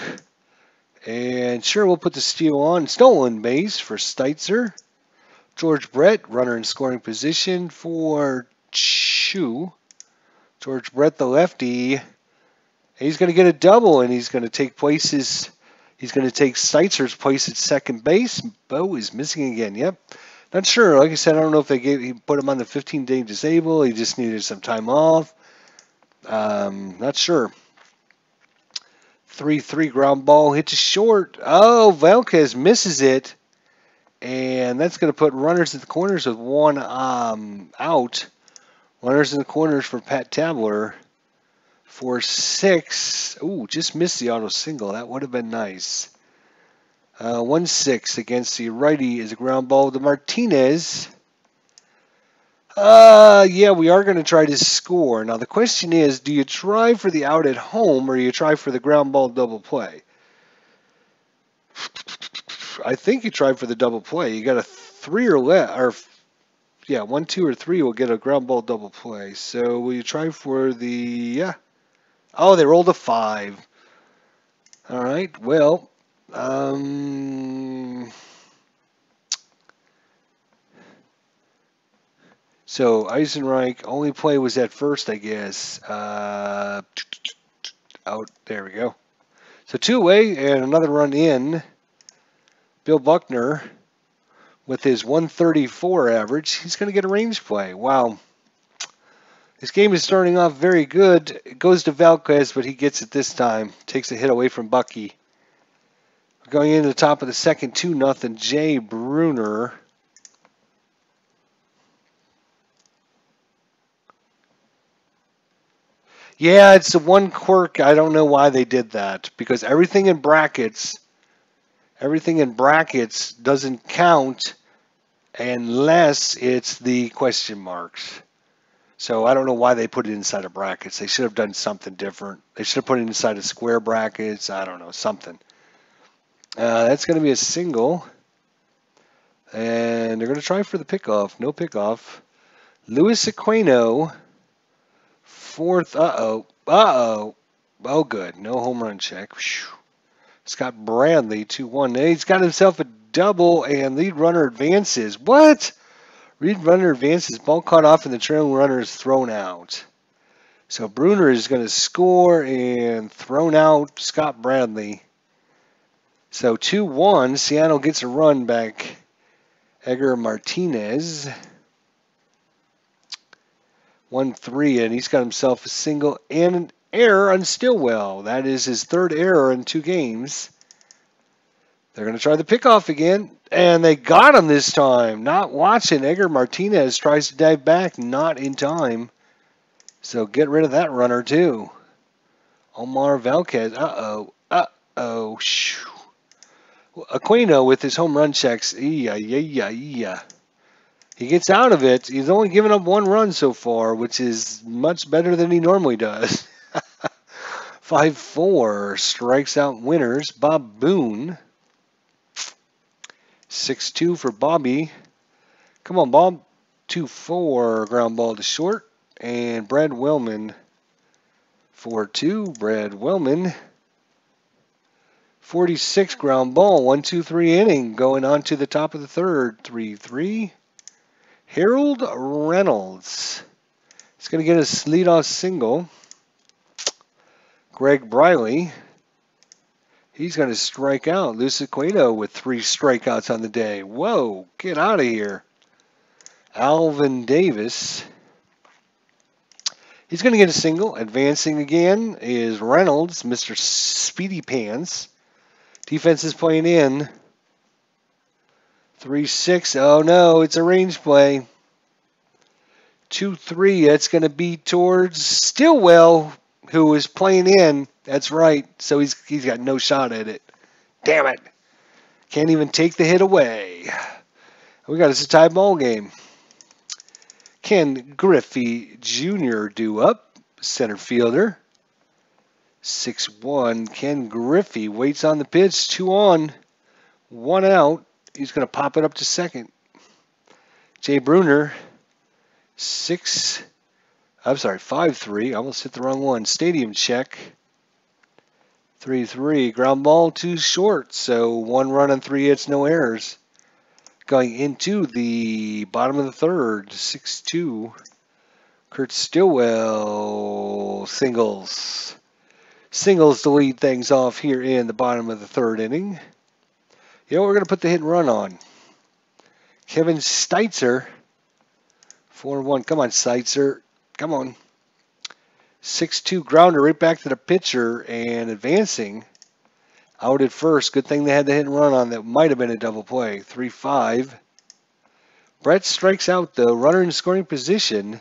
And sure, we'll put the steal on. Stolen base for Steitzer. George Brett, runner in scoring position for Chu. George Brett, the lefty. He's going to get a double, and he's going to take places. He's going to take Steitzer's place at second base. Bo is missing again. Yep. Not sure. Like I said, I don't know if he put him on the 15-day disable. He just needed some time off. Not sure. 3-3 ground ball hit to short. Oh, Valquez misses it. And that's going to put runners at the corners with 1 out. Runners in the corners for Pat Tabler. 4-6. Ooh, just missed the auto single. That would have been nice. 1-6 against the righty is a ground ball to Martinez. Yeah, we are going to try to score. Now, the question is, do you try for the out at home or do you try for the ground ball double play? I think you tried for the double play. You got a 3 or less, or yeah, 1, 2, or 3 will get a ground ball double play. So will you try for the, yeah. Oh, they rolled a 5. All right, well, so Eisenreich only play was at first, I guess. Out, there we go. So 2 away and another run in. Bill Buckner, with his 134 average, he's going to get a range play. Wow. This game is starting off very good. It goes to Valquez, but he gets it this time. Takes a hit away from Bucky. Going into the top of the second, 2-0, Jay Bruner. Yeah, it's the one quirk. I don't know why they did that, because everything in brackets doesn't count unless it's the question marks. So I don't know why they put it inside of brackets. They should have done something different. They should have put it inside of square brackets. I don't know, something. That's going to be a single. And they're going to try for the pickoff. No pickoff. Luis Aquino, 4th. Oh, good. No home run check. Whew. Scott Bradley, 2-1. He's got himself a double, and lead runner advances. What? Lead runner advances. Ball caught off, and the trailing runner is thrown out. So Bruner is going to score and thrown out Scott Bradley. So 2-1. Seattle gets a run back. Edgar Martinez. 1-3, and he's got himself a single and an error on Stillwell. That is his third error in 2 games. They're going to try the pickoff again, and they got him this time. Not watching. Edgar Martinez tries to dive back, not in time. So get rid of that runner too. Omar Vázquez. Uh-oh. Aquino with his home run checks. He gets out of it. He's only given up 1 run so far, which is much better than he normally does. 5-4 strikes out winners. Bob Boone. 6-2 for Bobby. Come on, Bob. 2-4 ground ball to short. And Brad Wellman. 4-2. Brad Wellman. 46 ground ball. 1-2-3 inning. Going on to the top of the third. 3-3. Harold Reynolds. He's going to get a leadoff single. Greg Briley. He's going to strike out. Luis Cueto with 3 strikeouts on the day. Whoa, get out of here. Alvin Davis. He's going to get a single. Advancing again is Reynolds, Mr. Speedy Pants. Defense is playing in. 3-6. Oh, no, it's a range play. 2-3. That's going to be towards Stillwell, who is playing in. That's right. So he's got no shot at it. Damn it. Can't even take the hit away. We got us a tie ball game. Ken Griffey Jr. due up. Center fielder. 6-1. Ken Griffey waits on the pitch. 2 on. 1 out. He's going to pop it up to second. Jay Bruner. 5-3. I almost hit the wrong one. Stadium check. 3-3. Ground ball too short. So 1 run on 3 hits, no errors. Going into the bottom of the third. 6-2. Kurt Stillwell singles. Singles to lead things off here in the bottom of the third inning. You know, we're going to put the hit and run on. Kevin Steitzer. 4-1. Come on, Steitzer. Come on. 6-2 grounder right back to the pitcher and advancing. Out at first. Good thing they had the hit and run on. That might have been a double play. 3-5. Brett strikes out the runner in scoring position.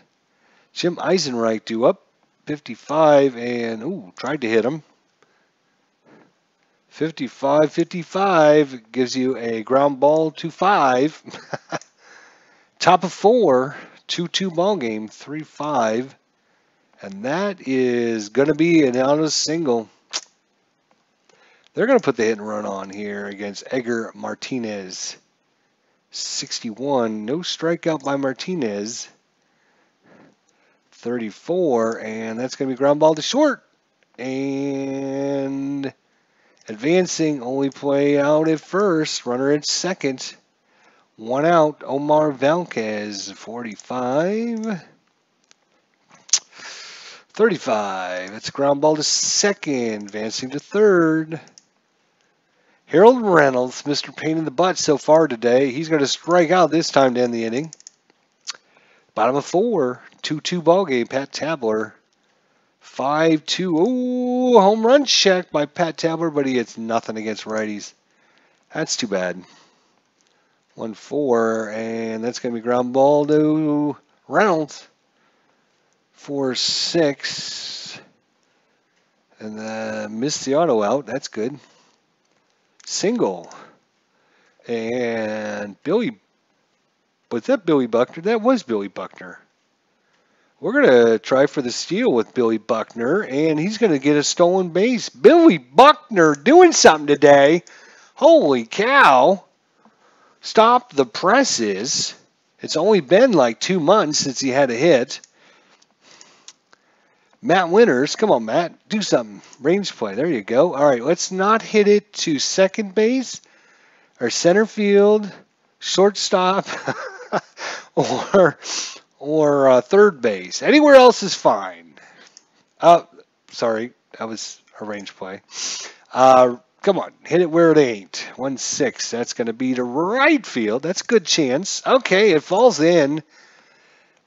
Jim Eisenreich due up. 55 and, tried to hit him. 55 gives you a ground ball to 5. Top of 4. 2-2 ball game. 3-5. And that is going to be an honest single. They're going to put the hit and run on here against Edgar Martinez. 61. No strikeout by Martinez. 34. And that's going to be ground ball to short. And advancing, only play out at first. Runner at second. 1 out. Omar Vázquez. 45. 35. It's ground ball to second. Advancing to third. Harold Reynolds, Mr. Pain in the Butt so far today. He's going to strike out this time to end the inning. Bottom of 4. 2-2 ball game. Pat Tabler. 5-2. Oh, home run check by Pat Tabler, but he hits nothing against righties. That's too bad. 1-4, and that's going to be ground ball to Reynolds. 4-6. And missed the auto out. That's good. Single. And was that Billy Buckner? That was Billy Buckner. We're going to try for the steal with Billy Buckner, and he's going to get a stolen base. Billy Buckner doing something today. Holy cow. Stop the presses. It's only been like 2 months since he had a hit. Matt Winters, come on, Matt, do something. Range play, there you go. All right, let's not hit it to second base or center field, shortstop, or third base. Anywhere else is fine. Sorry, that was a range play. Come on, hit it where it ain't. 1-6, that's going to be to right field. That's a good chance. Okay, it falls in.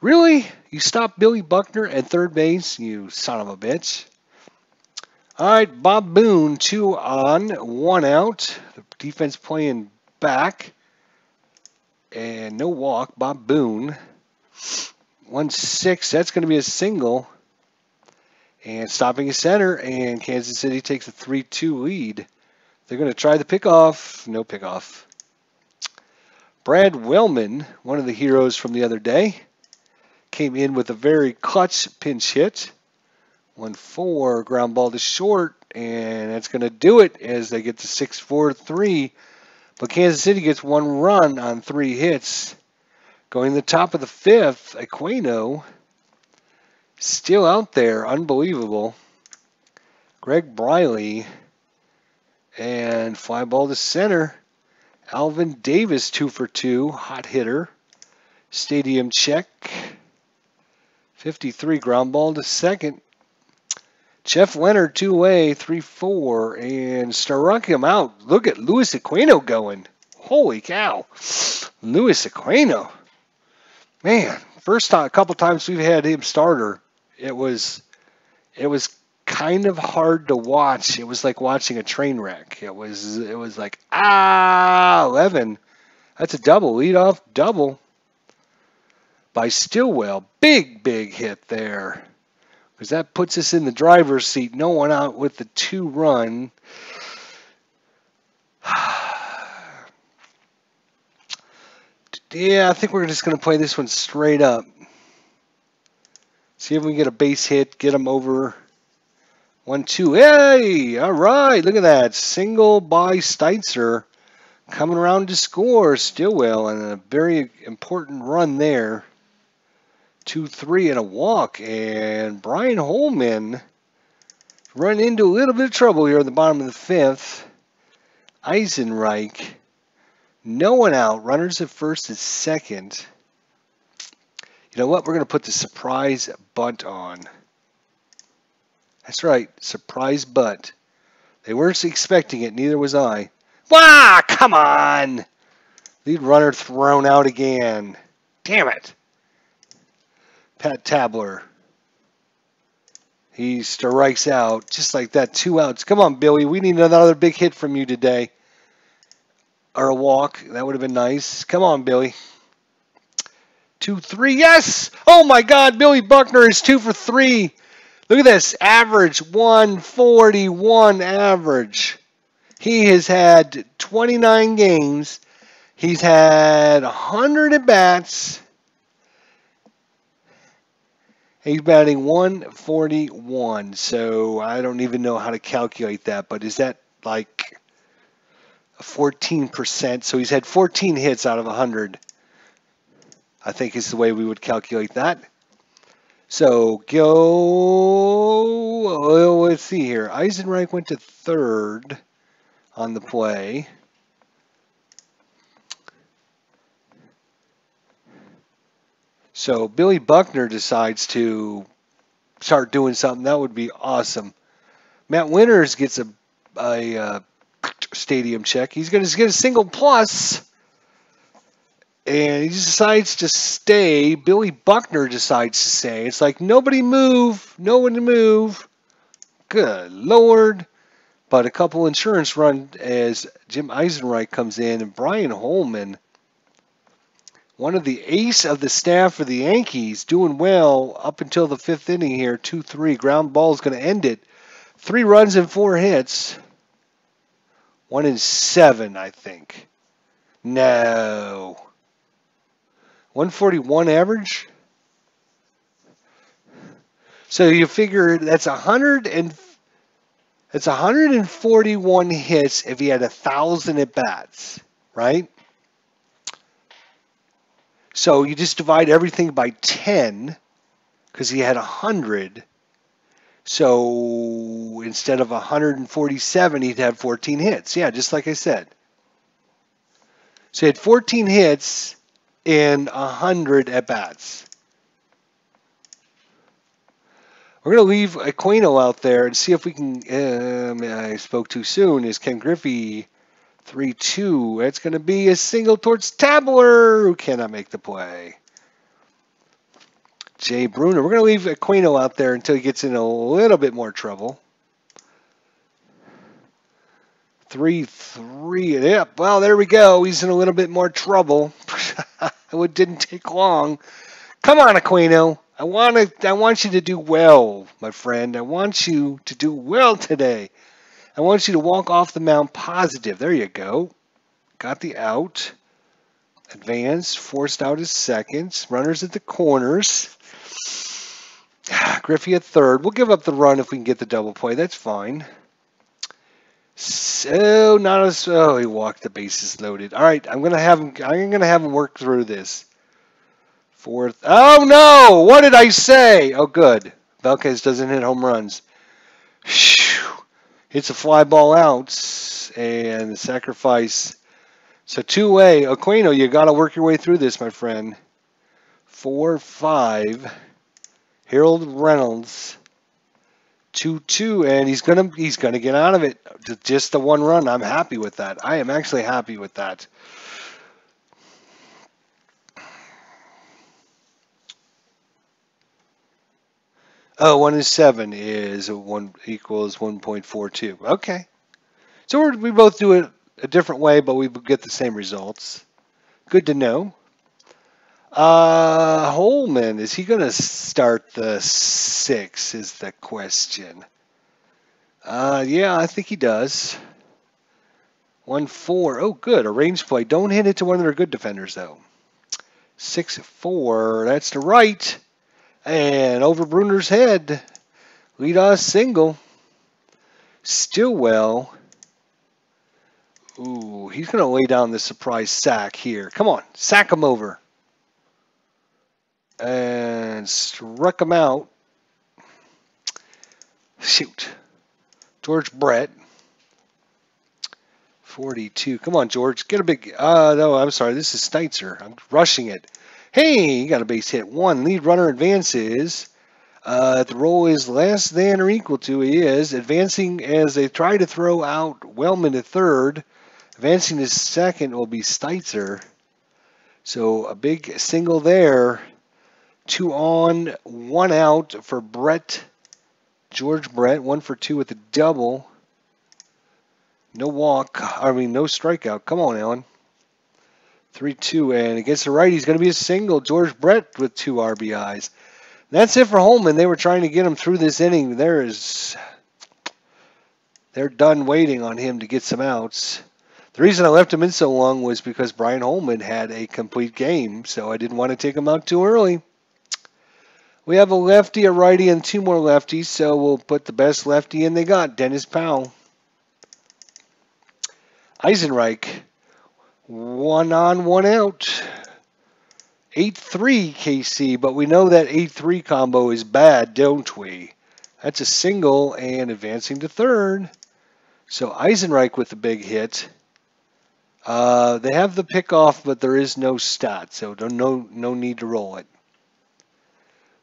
Really? You stopped Billy Buckner at third base? You son of a bitch. All right, Bob Boone, 2 on, 1 out. The defense playing back. And no walk. Bob Boone. 1-6. That's going to be a single. And stopping his center. And Kansas City takes a 3-2 lead. They're going to try the pickoff. No pickoff. Brad Wellman, one of the heroes from the other day, came in with a very clutch pinch hit. 1-4, ground ball to short, and that's going to do it as they get to 6-4-3. But Kansas City gets 1 run on 3 hits. Going to the top of the 5th, Aquino still out there, unbelievable. Greg Briley, and fly ball to center. Alvin Davis, 2 for 2, hot hitter. Stadium check. 53, ground ball to second. Jeff Leonard, 2-way, 3-4, and Staruckham out. Look at Luis Aquino going. Holy cow. Luis Aquino. Man, first time, a couple times we've had him starter, it was kind of hard to watch. It was like watching a train wreck. It was like, 11. That's a double, leadoff double by Stillwell. Big hit there. Because that puts us in the driver's seat. No one out with the 2-run. Yeah, I think we're just going to play this one straight up. See if we can get a base hit, get them over 1-2. Hey, all right, look at that. Single by Steitzer coming around to score. Stillwell, and a very important run there. 2-3 and a walk, and Brian Holman run into a little bit of trouble here at the bottom of the 5th. Eisenreich, no one out. Runners at first and second. You know what? We're going to put the surprise bunt on. That's right, surprise bunt. They weren't expecting it, neither was I. Wow, come on! Lead runner thrown out again. Damn it. Pat Tabler. He strikes out just like that. 2 outs. Come on, Billy. We need another big hit from you today. Or a walk. That would have been nice. Come on, Billy. 2-3. Yes! Oh, my God. Billy Buckner is 2 for 3. Look at this. Average. 141 average. He has had 29 games. He's had 100 at-bats. He's batting 141, so I don't even know how to calculate that, but is that like 14%? So he's had 14 hits out of 100, I think is the way we would calculate that. So let's see here. Eisenreich went to third on the play. So Billy Buckner decides to start doing something. That would be awesome. Matt Winters gets a stadium check. He's going to get a single plus, and he decides to stay. Billy Buckner decides to stay. It's like nobody move, no one to move. Good Lord. But a couple insurance run as Jim Eisenreich comes in, and Brian Holman, one of the ace of the staff for the Yankees, doing well up until the 5th inning here. 2-3. Ground ball is going to end it. 3 runs and 4 hits. 1 in 7, I think. No. 141 average? So you figure that's 141 hits if he had 1,000 at-bats, right? So you just divide everything by 10 because he had 100. So instead of 147, he'd have 14 hits. Yeah, just like I said. So he had 14 hits and 100 at-bats. We're going to leave Aquino out there and see if we can... I spoke too soon. Is Ken Griffey 3-2. It's going to be a single towards Tabler, who cannot make the play. Jay Bruner. We're going to leave Aquino out there until he gets in a little bit more trouble. 3-3. Yep. Well, there we go. He's in a little bit more trouble. It didn't take long. Come on, Aquino. I want you to do well, my friend. I want you to do well today. I want you to walk off the mound positive. There you go. Got the out. Advanced. Forced out his seconds. Runners at the corners. Griffey at third. We'll give up the run if we can get the double play. That's fine. So not as he walked, the bases loaded. All right, I'm gonna have him work through this. Fourth. Oh no! What did I say? Oh good. Velquez doesn't hit home runs. Hits a fly ball out and the sacrifice. So 2-way. Aquino, you gotta work your way through this, my friend. 4-5. Harold Reynolds. 2-2, and he's gonna get out of it. Just the one run. I'm happy with that. I am actually happy with that. Oh, 1 and 7 is 1 equals 1.42. Okay, so we both do it a different way, but we get the same results. Good to know. Holman, is he gonna start the 6? Is the question. Yeah, I think he does. 1-4. Oh, good. A range play. Don't hit it to one of their good defenders, though. 6-4. That's to right. And over Bruner's head. Leadoff single. Stillwell. Ooh, he's going to lay down the surprise sack here. Come on. Sack him over. And struck him out. Shoot. George Brett. 42. Come on, George. Get a big... no, I'm sorry. This is Steitzer. I'm rushing it. Hey, you got a base hit. 1. Lead runner advances. The roll is less than or equal to. He is advancing as they try to throw out Wellman to third. Advancing to second will be Steitzer. So a big single there. 2 on, 1 out for Brett. George Brett. 1 for 2 with the double. No walk. No strikeout. Come on, Alan. 3-2. And against the right, he's going to be a single. George Brett with 2 RBIs. That's it for Holman. They were trying to get him through this inning. They're done waiting on him to get some outs. The reason I left him in so long was because Brian Holman had a complete game, so I didn't want to take him out too early. We have a lefty, a righty, and 2 more lefties, so we'll put the best lefty in they got, Dennis Powell. Eisenreich, 1 on, 1 out. 8-3 KC, but we know that 8-3 combo is bad, don't we? That's a single and advancing to third. So Eisenreich with the big hit. They have the pickoff, but there is no stat, so no need to roll it.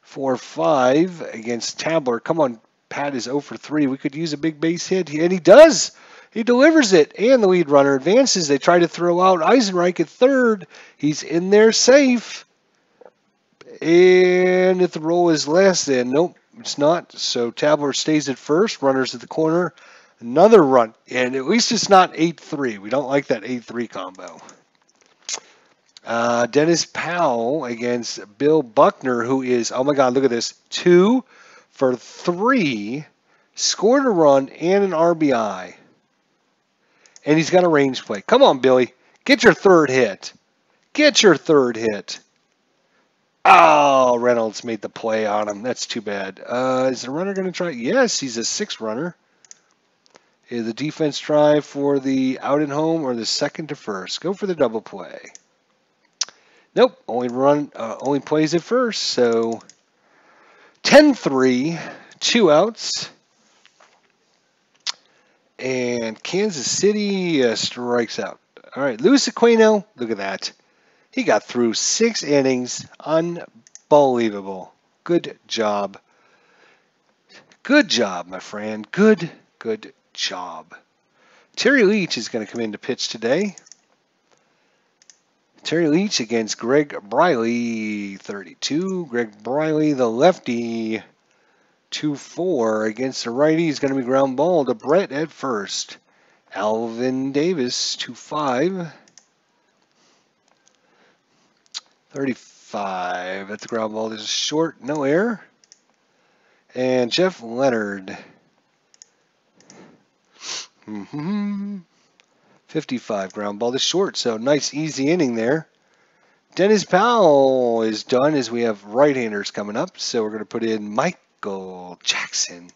4-5 against Tabler. Come on, Pat is 0 for 3. We could use a big base hit, and he does. He delivers it, and the lead runner advances. They try to throw out Eisenreich at third. He's in there safe. And if the roll is less than, nope, it's not. So Tabler stays at first. Runners at the corner. Another run. And at least it's not 8-3. We don't like that 8-3 combo. Dennis Powell against Bill Buckner, who is, oh my God, look at this. 2 for 3. Scored a run and an RBI. And he's got a range play. Come on, Billy. Get your third hit. Get your third hit. Oh, Reynolds made the play on him. That's too bad. Is the runner going to try? Yes, he's a 6 runner. Is the defense try for the out and home or the second to first? Go for the double play. Nope, only plays at first. So 10-3, 2 outs. And Kansas City strikes out. All right, Luis Aquino, look at that. He got through 6 innings. Unbelievable. Good job. Good job, my friend. Good job. Terry Leach is going to come in to pitch today. Terry Leach against Greg Briley, 32. Greg Briley, the lefty, 2-4 against the righty. He's going to be ground ball to Brett at first. Alvin Davis, 2-5. 35. That's a ground ball. This is short, no error. And Jeff Leonard. 55 ground ball to short, so nice easy inning there. Dennis Powell is done as we have right-handers coming up, so we're going to put in Michael Jackson.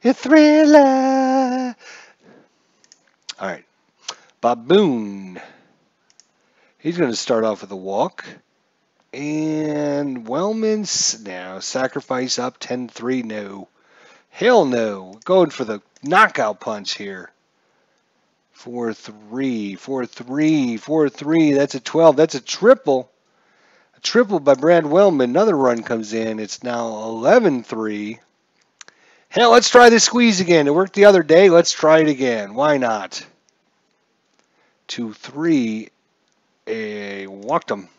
A thriller. All right. Bob Boone. He's going to start off with a walk. And Wellman's now sacrifice up 10-3. No. Hell no. Going for the knockout punch here. 4-3, 4-3, 4-3. That's a 12. That's a triple. A triple by Brad Wellman. Another run comes in. It's now 11-3. Hell, let's try this squeeze again. It worked the other day. Let's try it again. Why not? 2-3. Walked him.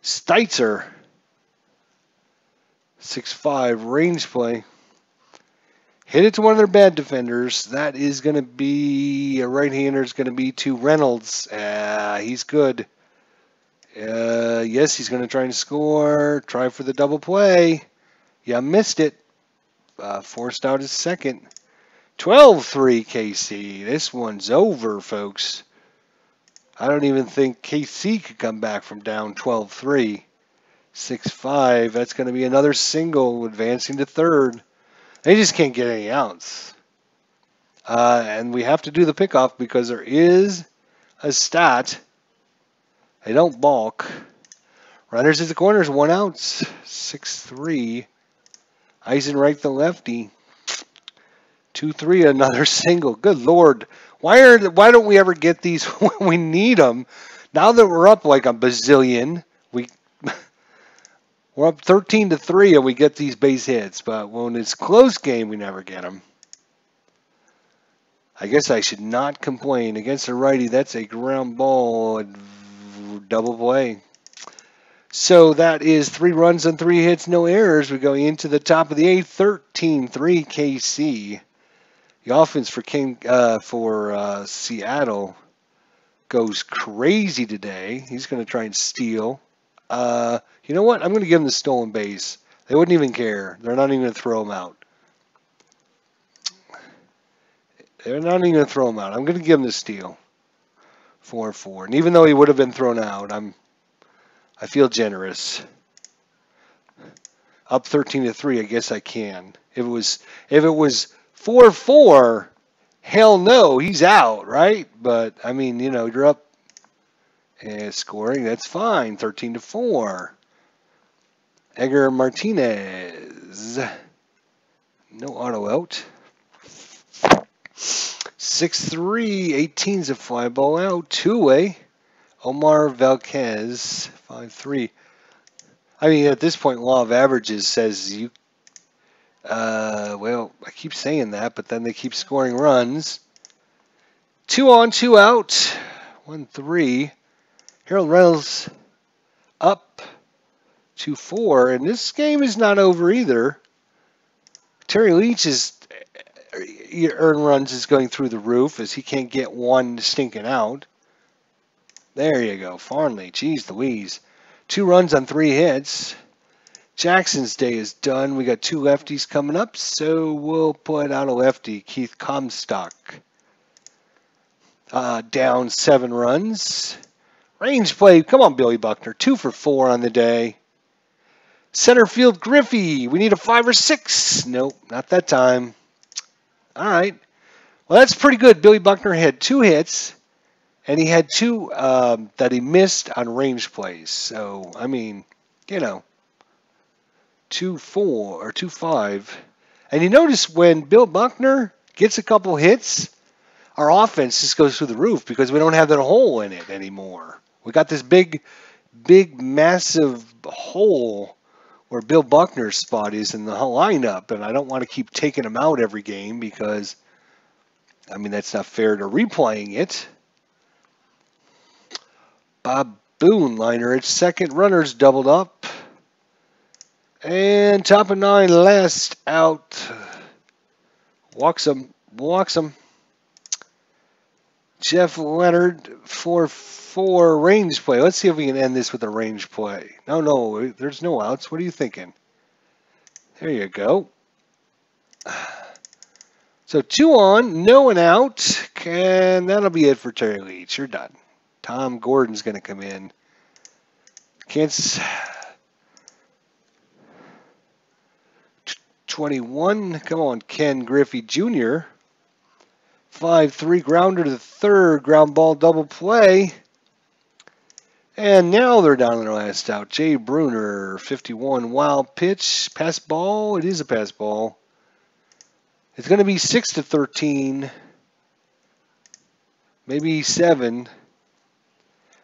Steitzer. 6-5. Range play. Hit it to one of their bad defenders. That is going to be a right-hander. Is going to be to Reynolds. He's good. Yes, he's going to try and score. Try for the double play. Yeah, missed it. Forced out his second. 12-3 KC. This one's over, folks. I don't even think KC could come back from down 12-3. 6-5. That's going to be another single advancing to third. They just can't get any outs. And we have to do the pickoff because there is a stat. They don't balk. Runners at the corners, 1 out. 6-3. Eisenreich the lefty. 2-3, another single. Good Lord. Why don't we ever get these when we need them? Now that we're up like a bazillion, we're up 13-3 and we get these base hits. But when it's close game, we never get them. I guess I should not complain. Against a righty, that's a ground ball, double play. So that is 3 runs and 3 hits, no errors. We're going into the top of the 8th, 13-3 KC. The offense for Seattle goes crazy today. He's going to try and steal. You know what? I'm going to give him the stolen base. They wouldn't even care. They're not even going to throw him out. They're not even going to throw him out. I'm going to give him the steal. 4-4. And even though he would have been thrown out, I feel generous. Up 13-3, I guess I can. If it was 4-4, hell no, he's out, right? But I mean, you know, you're up and scoring, that's fine. 13-4. Edgar Martinez. No auto out. 6-3, 18's a fly ball out. 2-way. Omar Velquez, 5-3. I mean, at this point, law of averages says you. Well, I keep saying that, but then they keep scoring runs. 2 on, 2 out. 1-3. Harold Reynolds up 2-4, and this game is not over either. Terry Leach's earned runs is going through the roof as he can't get one stinking out. There you go, Farnley. Jeez Louise. 2 runs on 3 hits. Jackson's day is done. We got 2 lefties coming up, so we'll put out a lefty, Keith Comstock. Down 7 runs. Range play. Come on, Billy Buckner. 2 for 4 on the day. Center field, Griffey. We need a 5 or 6. Nope, not that time. All right. Well, that's pretty good. Billy Buckner had 2 hits, and he had 2 that he missed on range plays. So, I mean, you know, 2-4 or 2-5. And you notice when Bill Buckner gets a couple hits, our offense just goes through the roof because we don't have that hole in it anymore. We got this big, massive hole where Bill Buckner's spot is in the lineup, and I don't want to keep taking him out every game because, I mean, that's not fair to replaying it. Baboon liner. Its second runner's doubled up. And top of 9, last out. Walks him. Jeff Leonard for 4 range play. Let's see if we can end this with a range play. No, there's no outs. What are you thinking? There you go. So 2 on, no one out, and that'll be it for Terry Leach. You're done. Tom Gordon's going to come in. Kansas 21. Come on, Ken Griffey Jr. 5-3 grounder to the third. Ground ball double play. And now they're down to their last out. Jay Bruner, 51. Wild pitch. Pass ball. It is a pass ball. It's going to be 6-13. Maybe 7.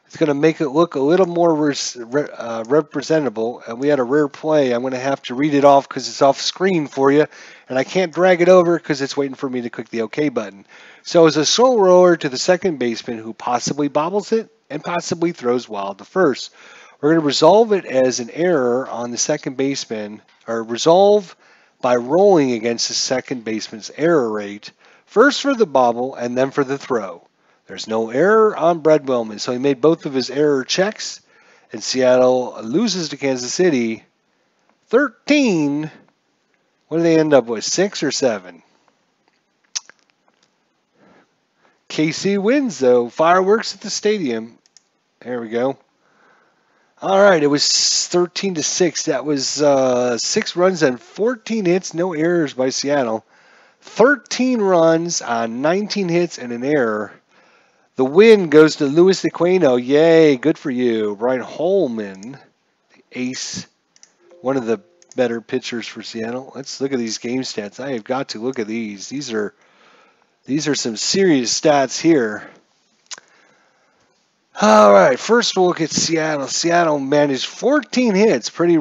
It's going to make it look a little more representable. And we had a rare play. I'm going to have to read it off because it's off screen for you. And I can't drag it over because it's waiting for me to click the OK button. So it's a slow roller to the second baseman who possibly bobbles it and possibly throws wild to first. We're going to resolve it as an error on the second baseman, or resolve by rolling against the second baseman's error rate, first for the bobble and then for the throw. There's no error on Brad Wellman, so he made both of his error checks, and Seattle loses to Kansas City 13. What do they end up with, 6 or 7? KC wins, though. Fireworks at the stadium. There we go. All right, it was 13-6. That was 6 runs and 14 hits, no errors by Seattle. 13 runs on 19 hits and an error. The win goes to Luis Aquino. Yay, good for you. Brian Holman, the ace, one of the better pitchers for Seattle. Let's look at these game stats. I have got to look at these. These are some serious stats here. All right, first we'll look at Seattle. Seattle managed 14 hits. Pretty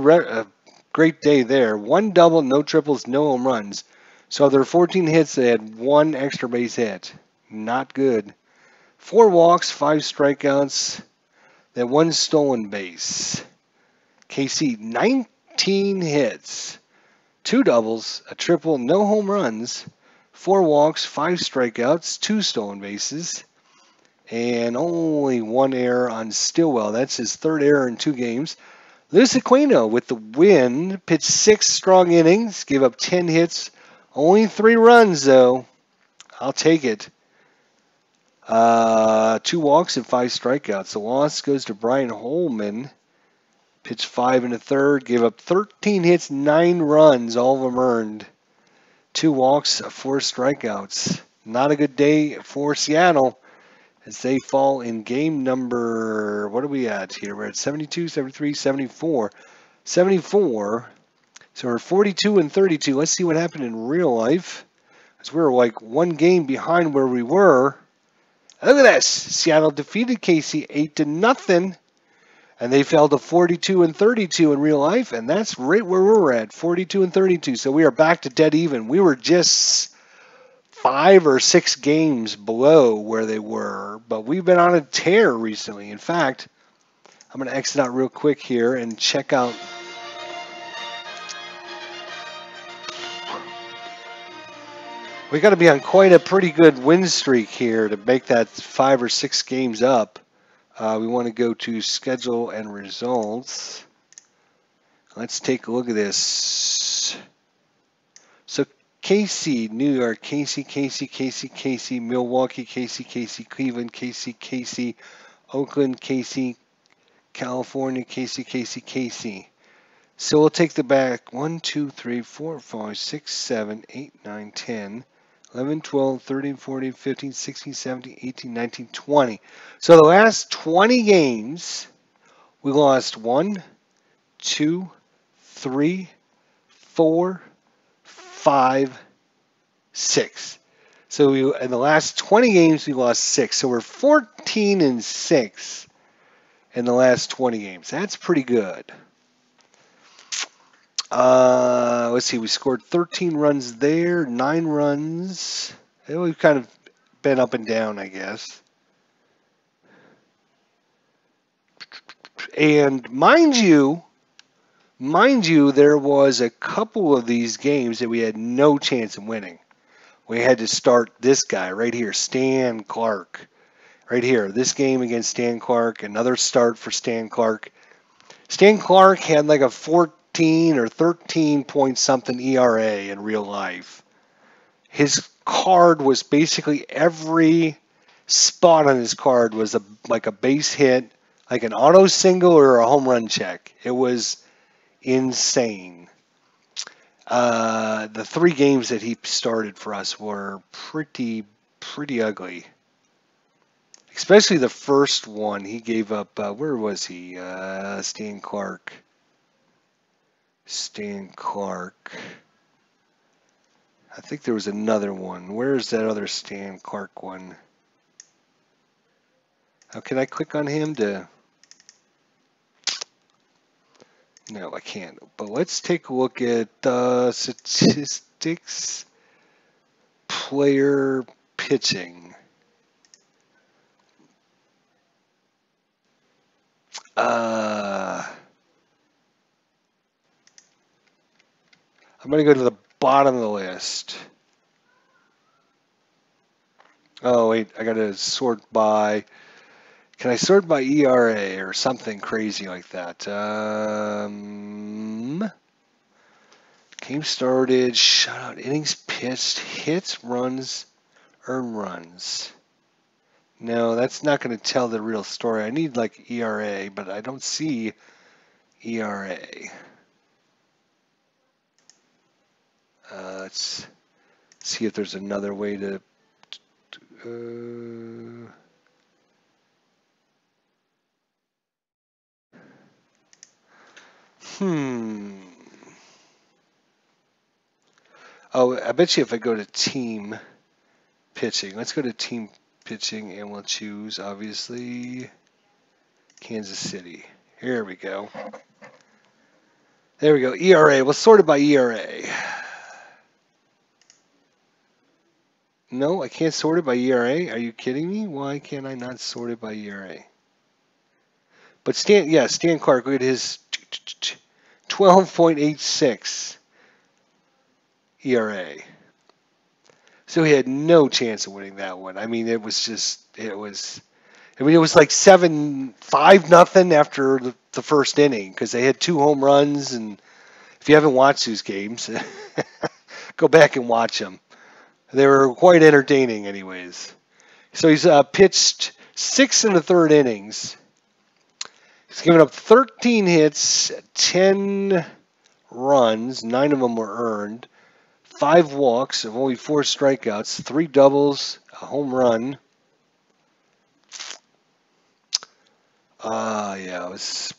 great day there. 1 double, no triples, no home runs. So of their 14 hits, they had 1 extra base hit. Not good. 4 walks, 5 strikeouts, then 1 stolen base. KC, 19 hits, 2 doubles, a triple, no home runs, 4 walks, 5 strikeouts, 2 stolen bases, and only 1 error on Stillwell. That's his 3rd error in 2 games. Luis Aquino with the win, pitched 6 strong innings, gave up 10 hits, only 3 runs though. I'll take it. 2 walks and 5 strikeouts. The loss goes to Brian Holman. Pitched 5 1/3, gave up 13 hits, 9 runs, all of them earned. 2 walks, 4 strikeouts. Not a good day for Seattle as they fall in game number, what are we at here? We're at 72, 73, 74. 74. So we're 42-32. Let's see what happened in real life. Because we're like 1 game behind where we were. Look at this. Seattle defeated KC 8-0, and they fell to 42-32 in real life, and that's right where we're at, 42-32. So we are back to dead even. We were just 5 or 6 games below where they were, but we've been on a tear recently. In fact, I'm going to exit out real quick here and check out. We got to be on quite a pretty good win streak here to make that 5 or 6 games up. We want to go to schedule and results. Let's take a look at this. So KC, New York, KC, Milwaukee, KC, Cleveland, KC, Oakland, KC, California, KC. So we'll take the back 1, 2, 3, 4, 5, 6, 7, 8, 9, 10. 11, 12, 13, 14, 15, 16, 17, 18, 19, 20. So the last 20 games, we lost 1, 2, 3, 4, 5, 6. So in the last 20 games, we lost 6. So we're 14-6 in the last 20 games. That's pretty good. Let's see, we scored 13 runs there, 9 runs. We've kind of been up and down, I guess. And mind you, there was a couple of these games that we had no chance of winning. We had to start this guy right here, Stan Clark. Right here, this game against Stan Clark, another start for Stan Clark. Stan Clark had like a 14 or 13 point something ERA in real life. His card was basically every spot on his card was like a base hit, like an auto single or a home run check. It was insane. The 3 games that he started for us were pretty ugly. Especially the first one, he gave up. Where was he? Stan Clark. Stan Clark. I think there was another one. Where's that other Stan Clark one? How can I click on him to? No, I can't. But let's take a look at statistics. Player pitching. I'm going to go to the bottom of the list. Oh, wait, I got to sort by. Can I sort by ERA or something crazy like that? Game started, shutout, innings pitched, hits, runs, earned runs. No, that's not going to tell the real story. I need like ERA, but I don't see ERA. Let's see if there's another way to. Oh, I bet you if I go to team pitching, let's go to team pitching and we'll choose, obviously, Kansas City. Here we go. There we go. ERA. We'll sort it by ERA. No, I can't sort it by ERA. Are you kidding me? Why can't I not sort it by ERA? But Stan Clark, look at his 12.86 ERA. So he had no chance of winning that one. I mean, it was like 5-0 after the first inning because they had 2 home runs. And if you haven't watched these games, go back and watch them. They were quite entertaining anyways. So he's pitched 6 1/3 innings. He's given up 13 hits, 10 runs, 9 of them were earned, 5 walks, of only 4 strikeouts, 3 doubles, a home run. Yeah, it was.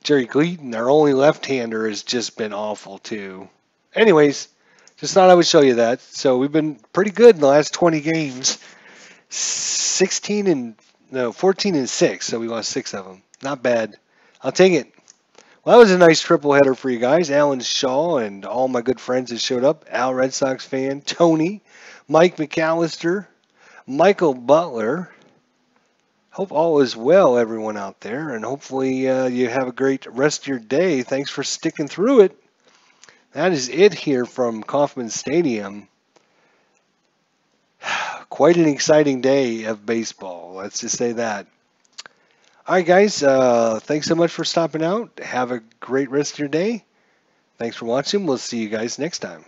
Jerry Gleaton, our only left-hander, has just been awful too. Anyways, just thought I would show you that. So we've been pretty good in the last 20 games. 14 and 6, so we lost 6 of them. Not bad. I'll take it. Well, that was a nice triple header for you guys. Alan Shaw and all my good friends that showed up. Al, Red Sox fan. Tony. Mike McAllister. Michael Butler. Hope all is well, everyone out there. And hopefully you have a great rest of your day. Thanks for sticking through it. That is it here from Kauffman Stadium. Quite an exciting day of baseball. Let's just say that. All right, guys. Thanks so much for stopping out. Have a great rest of your day. Thanks for watching. We'll see you guys next time.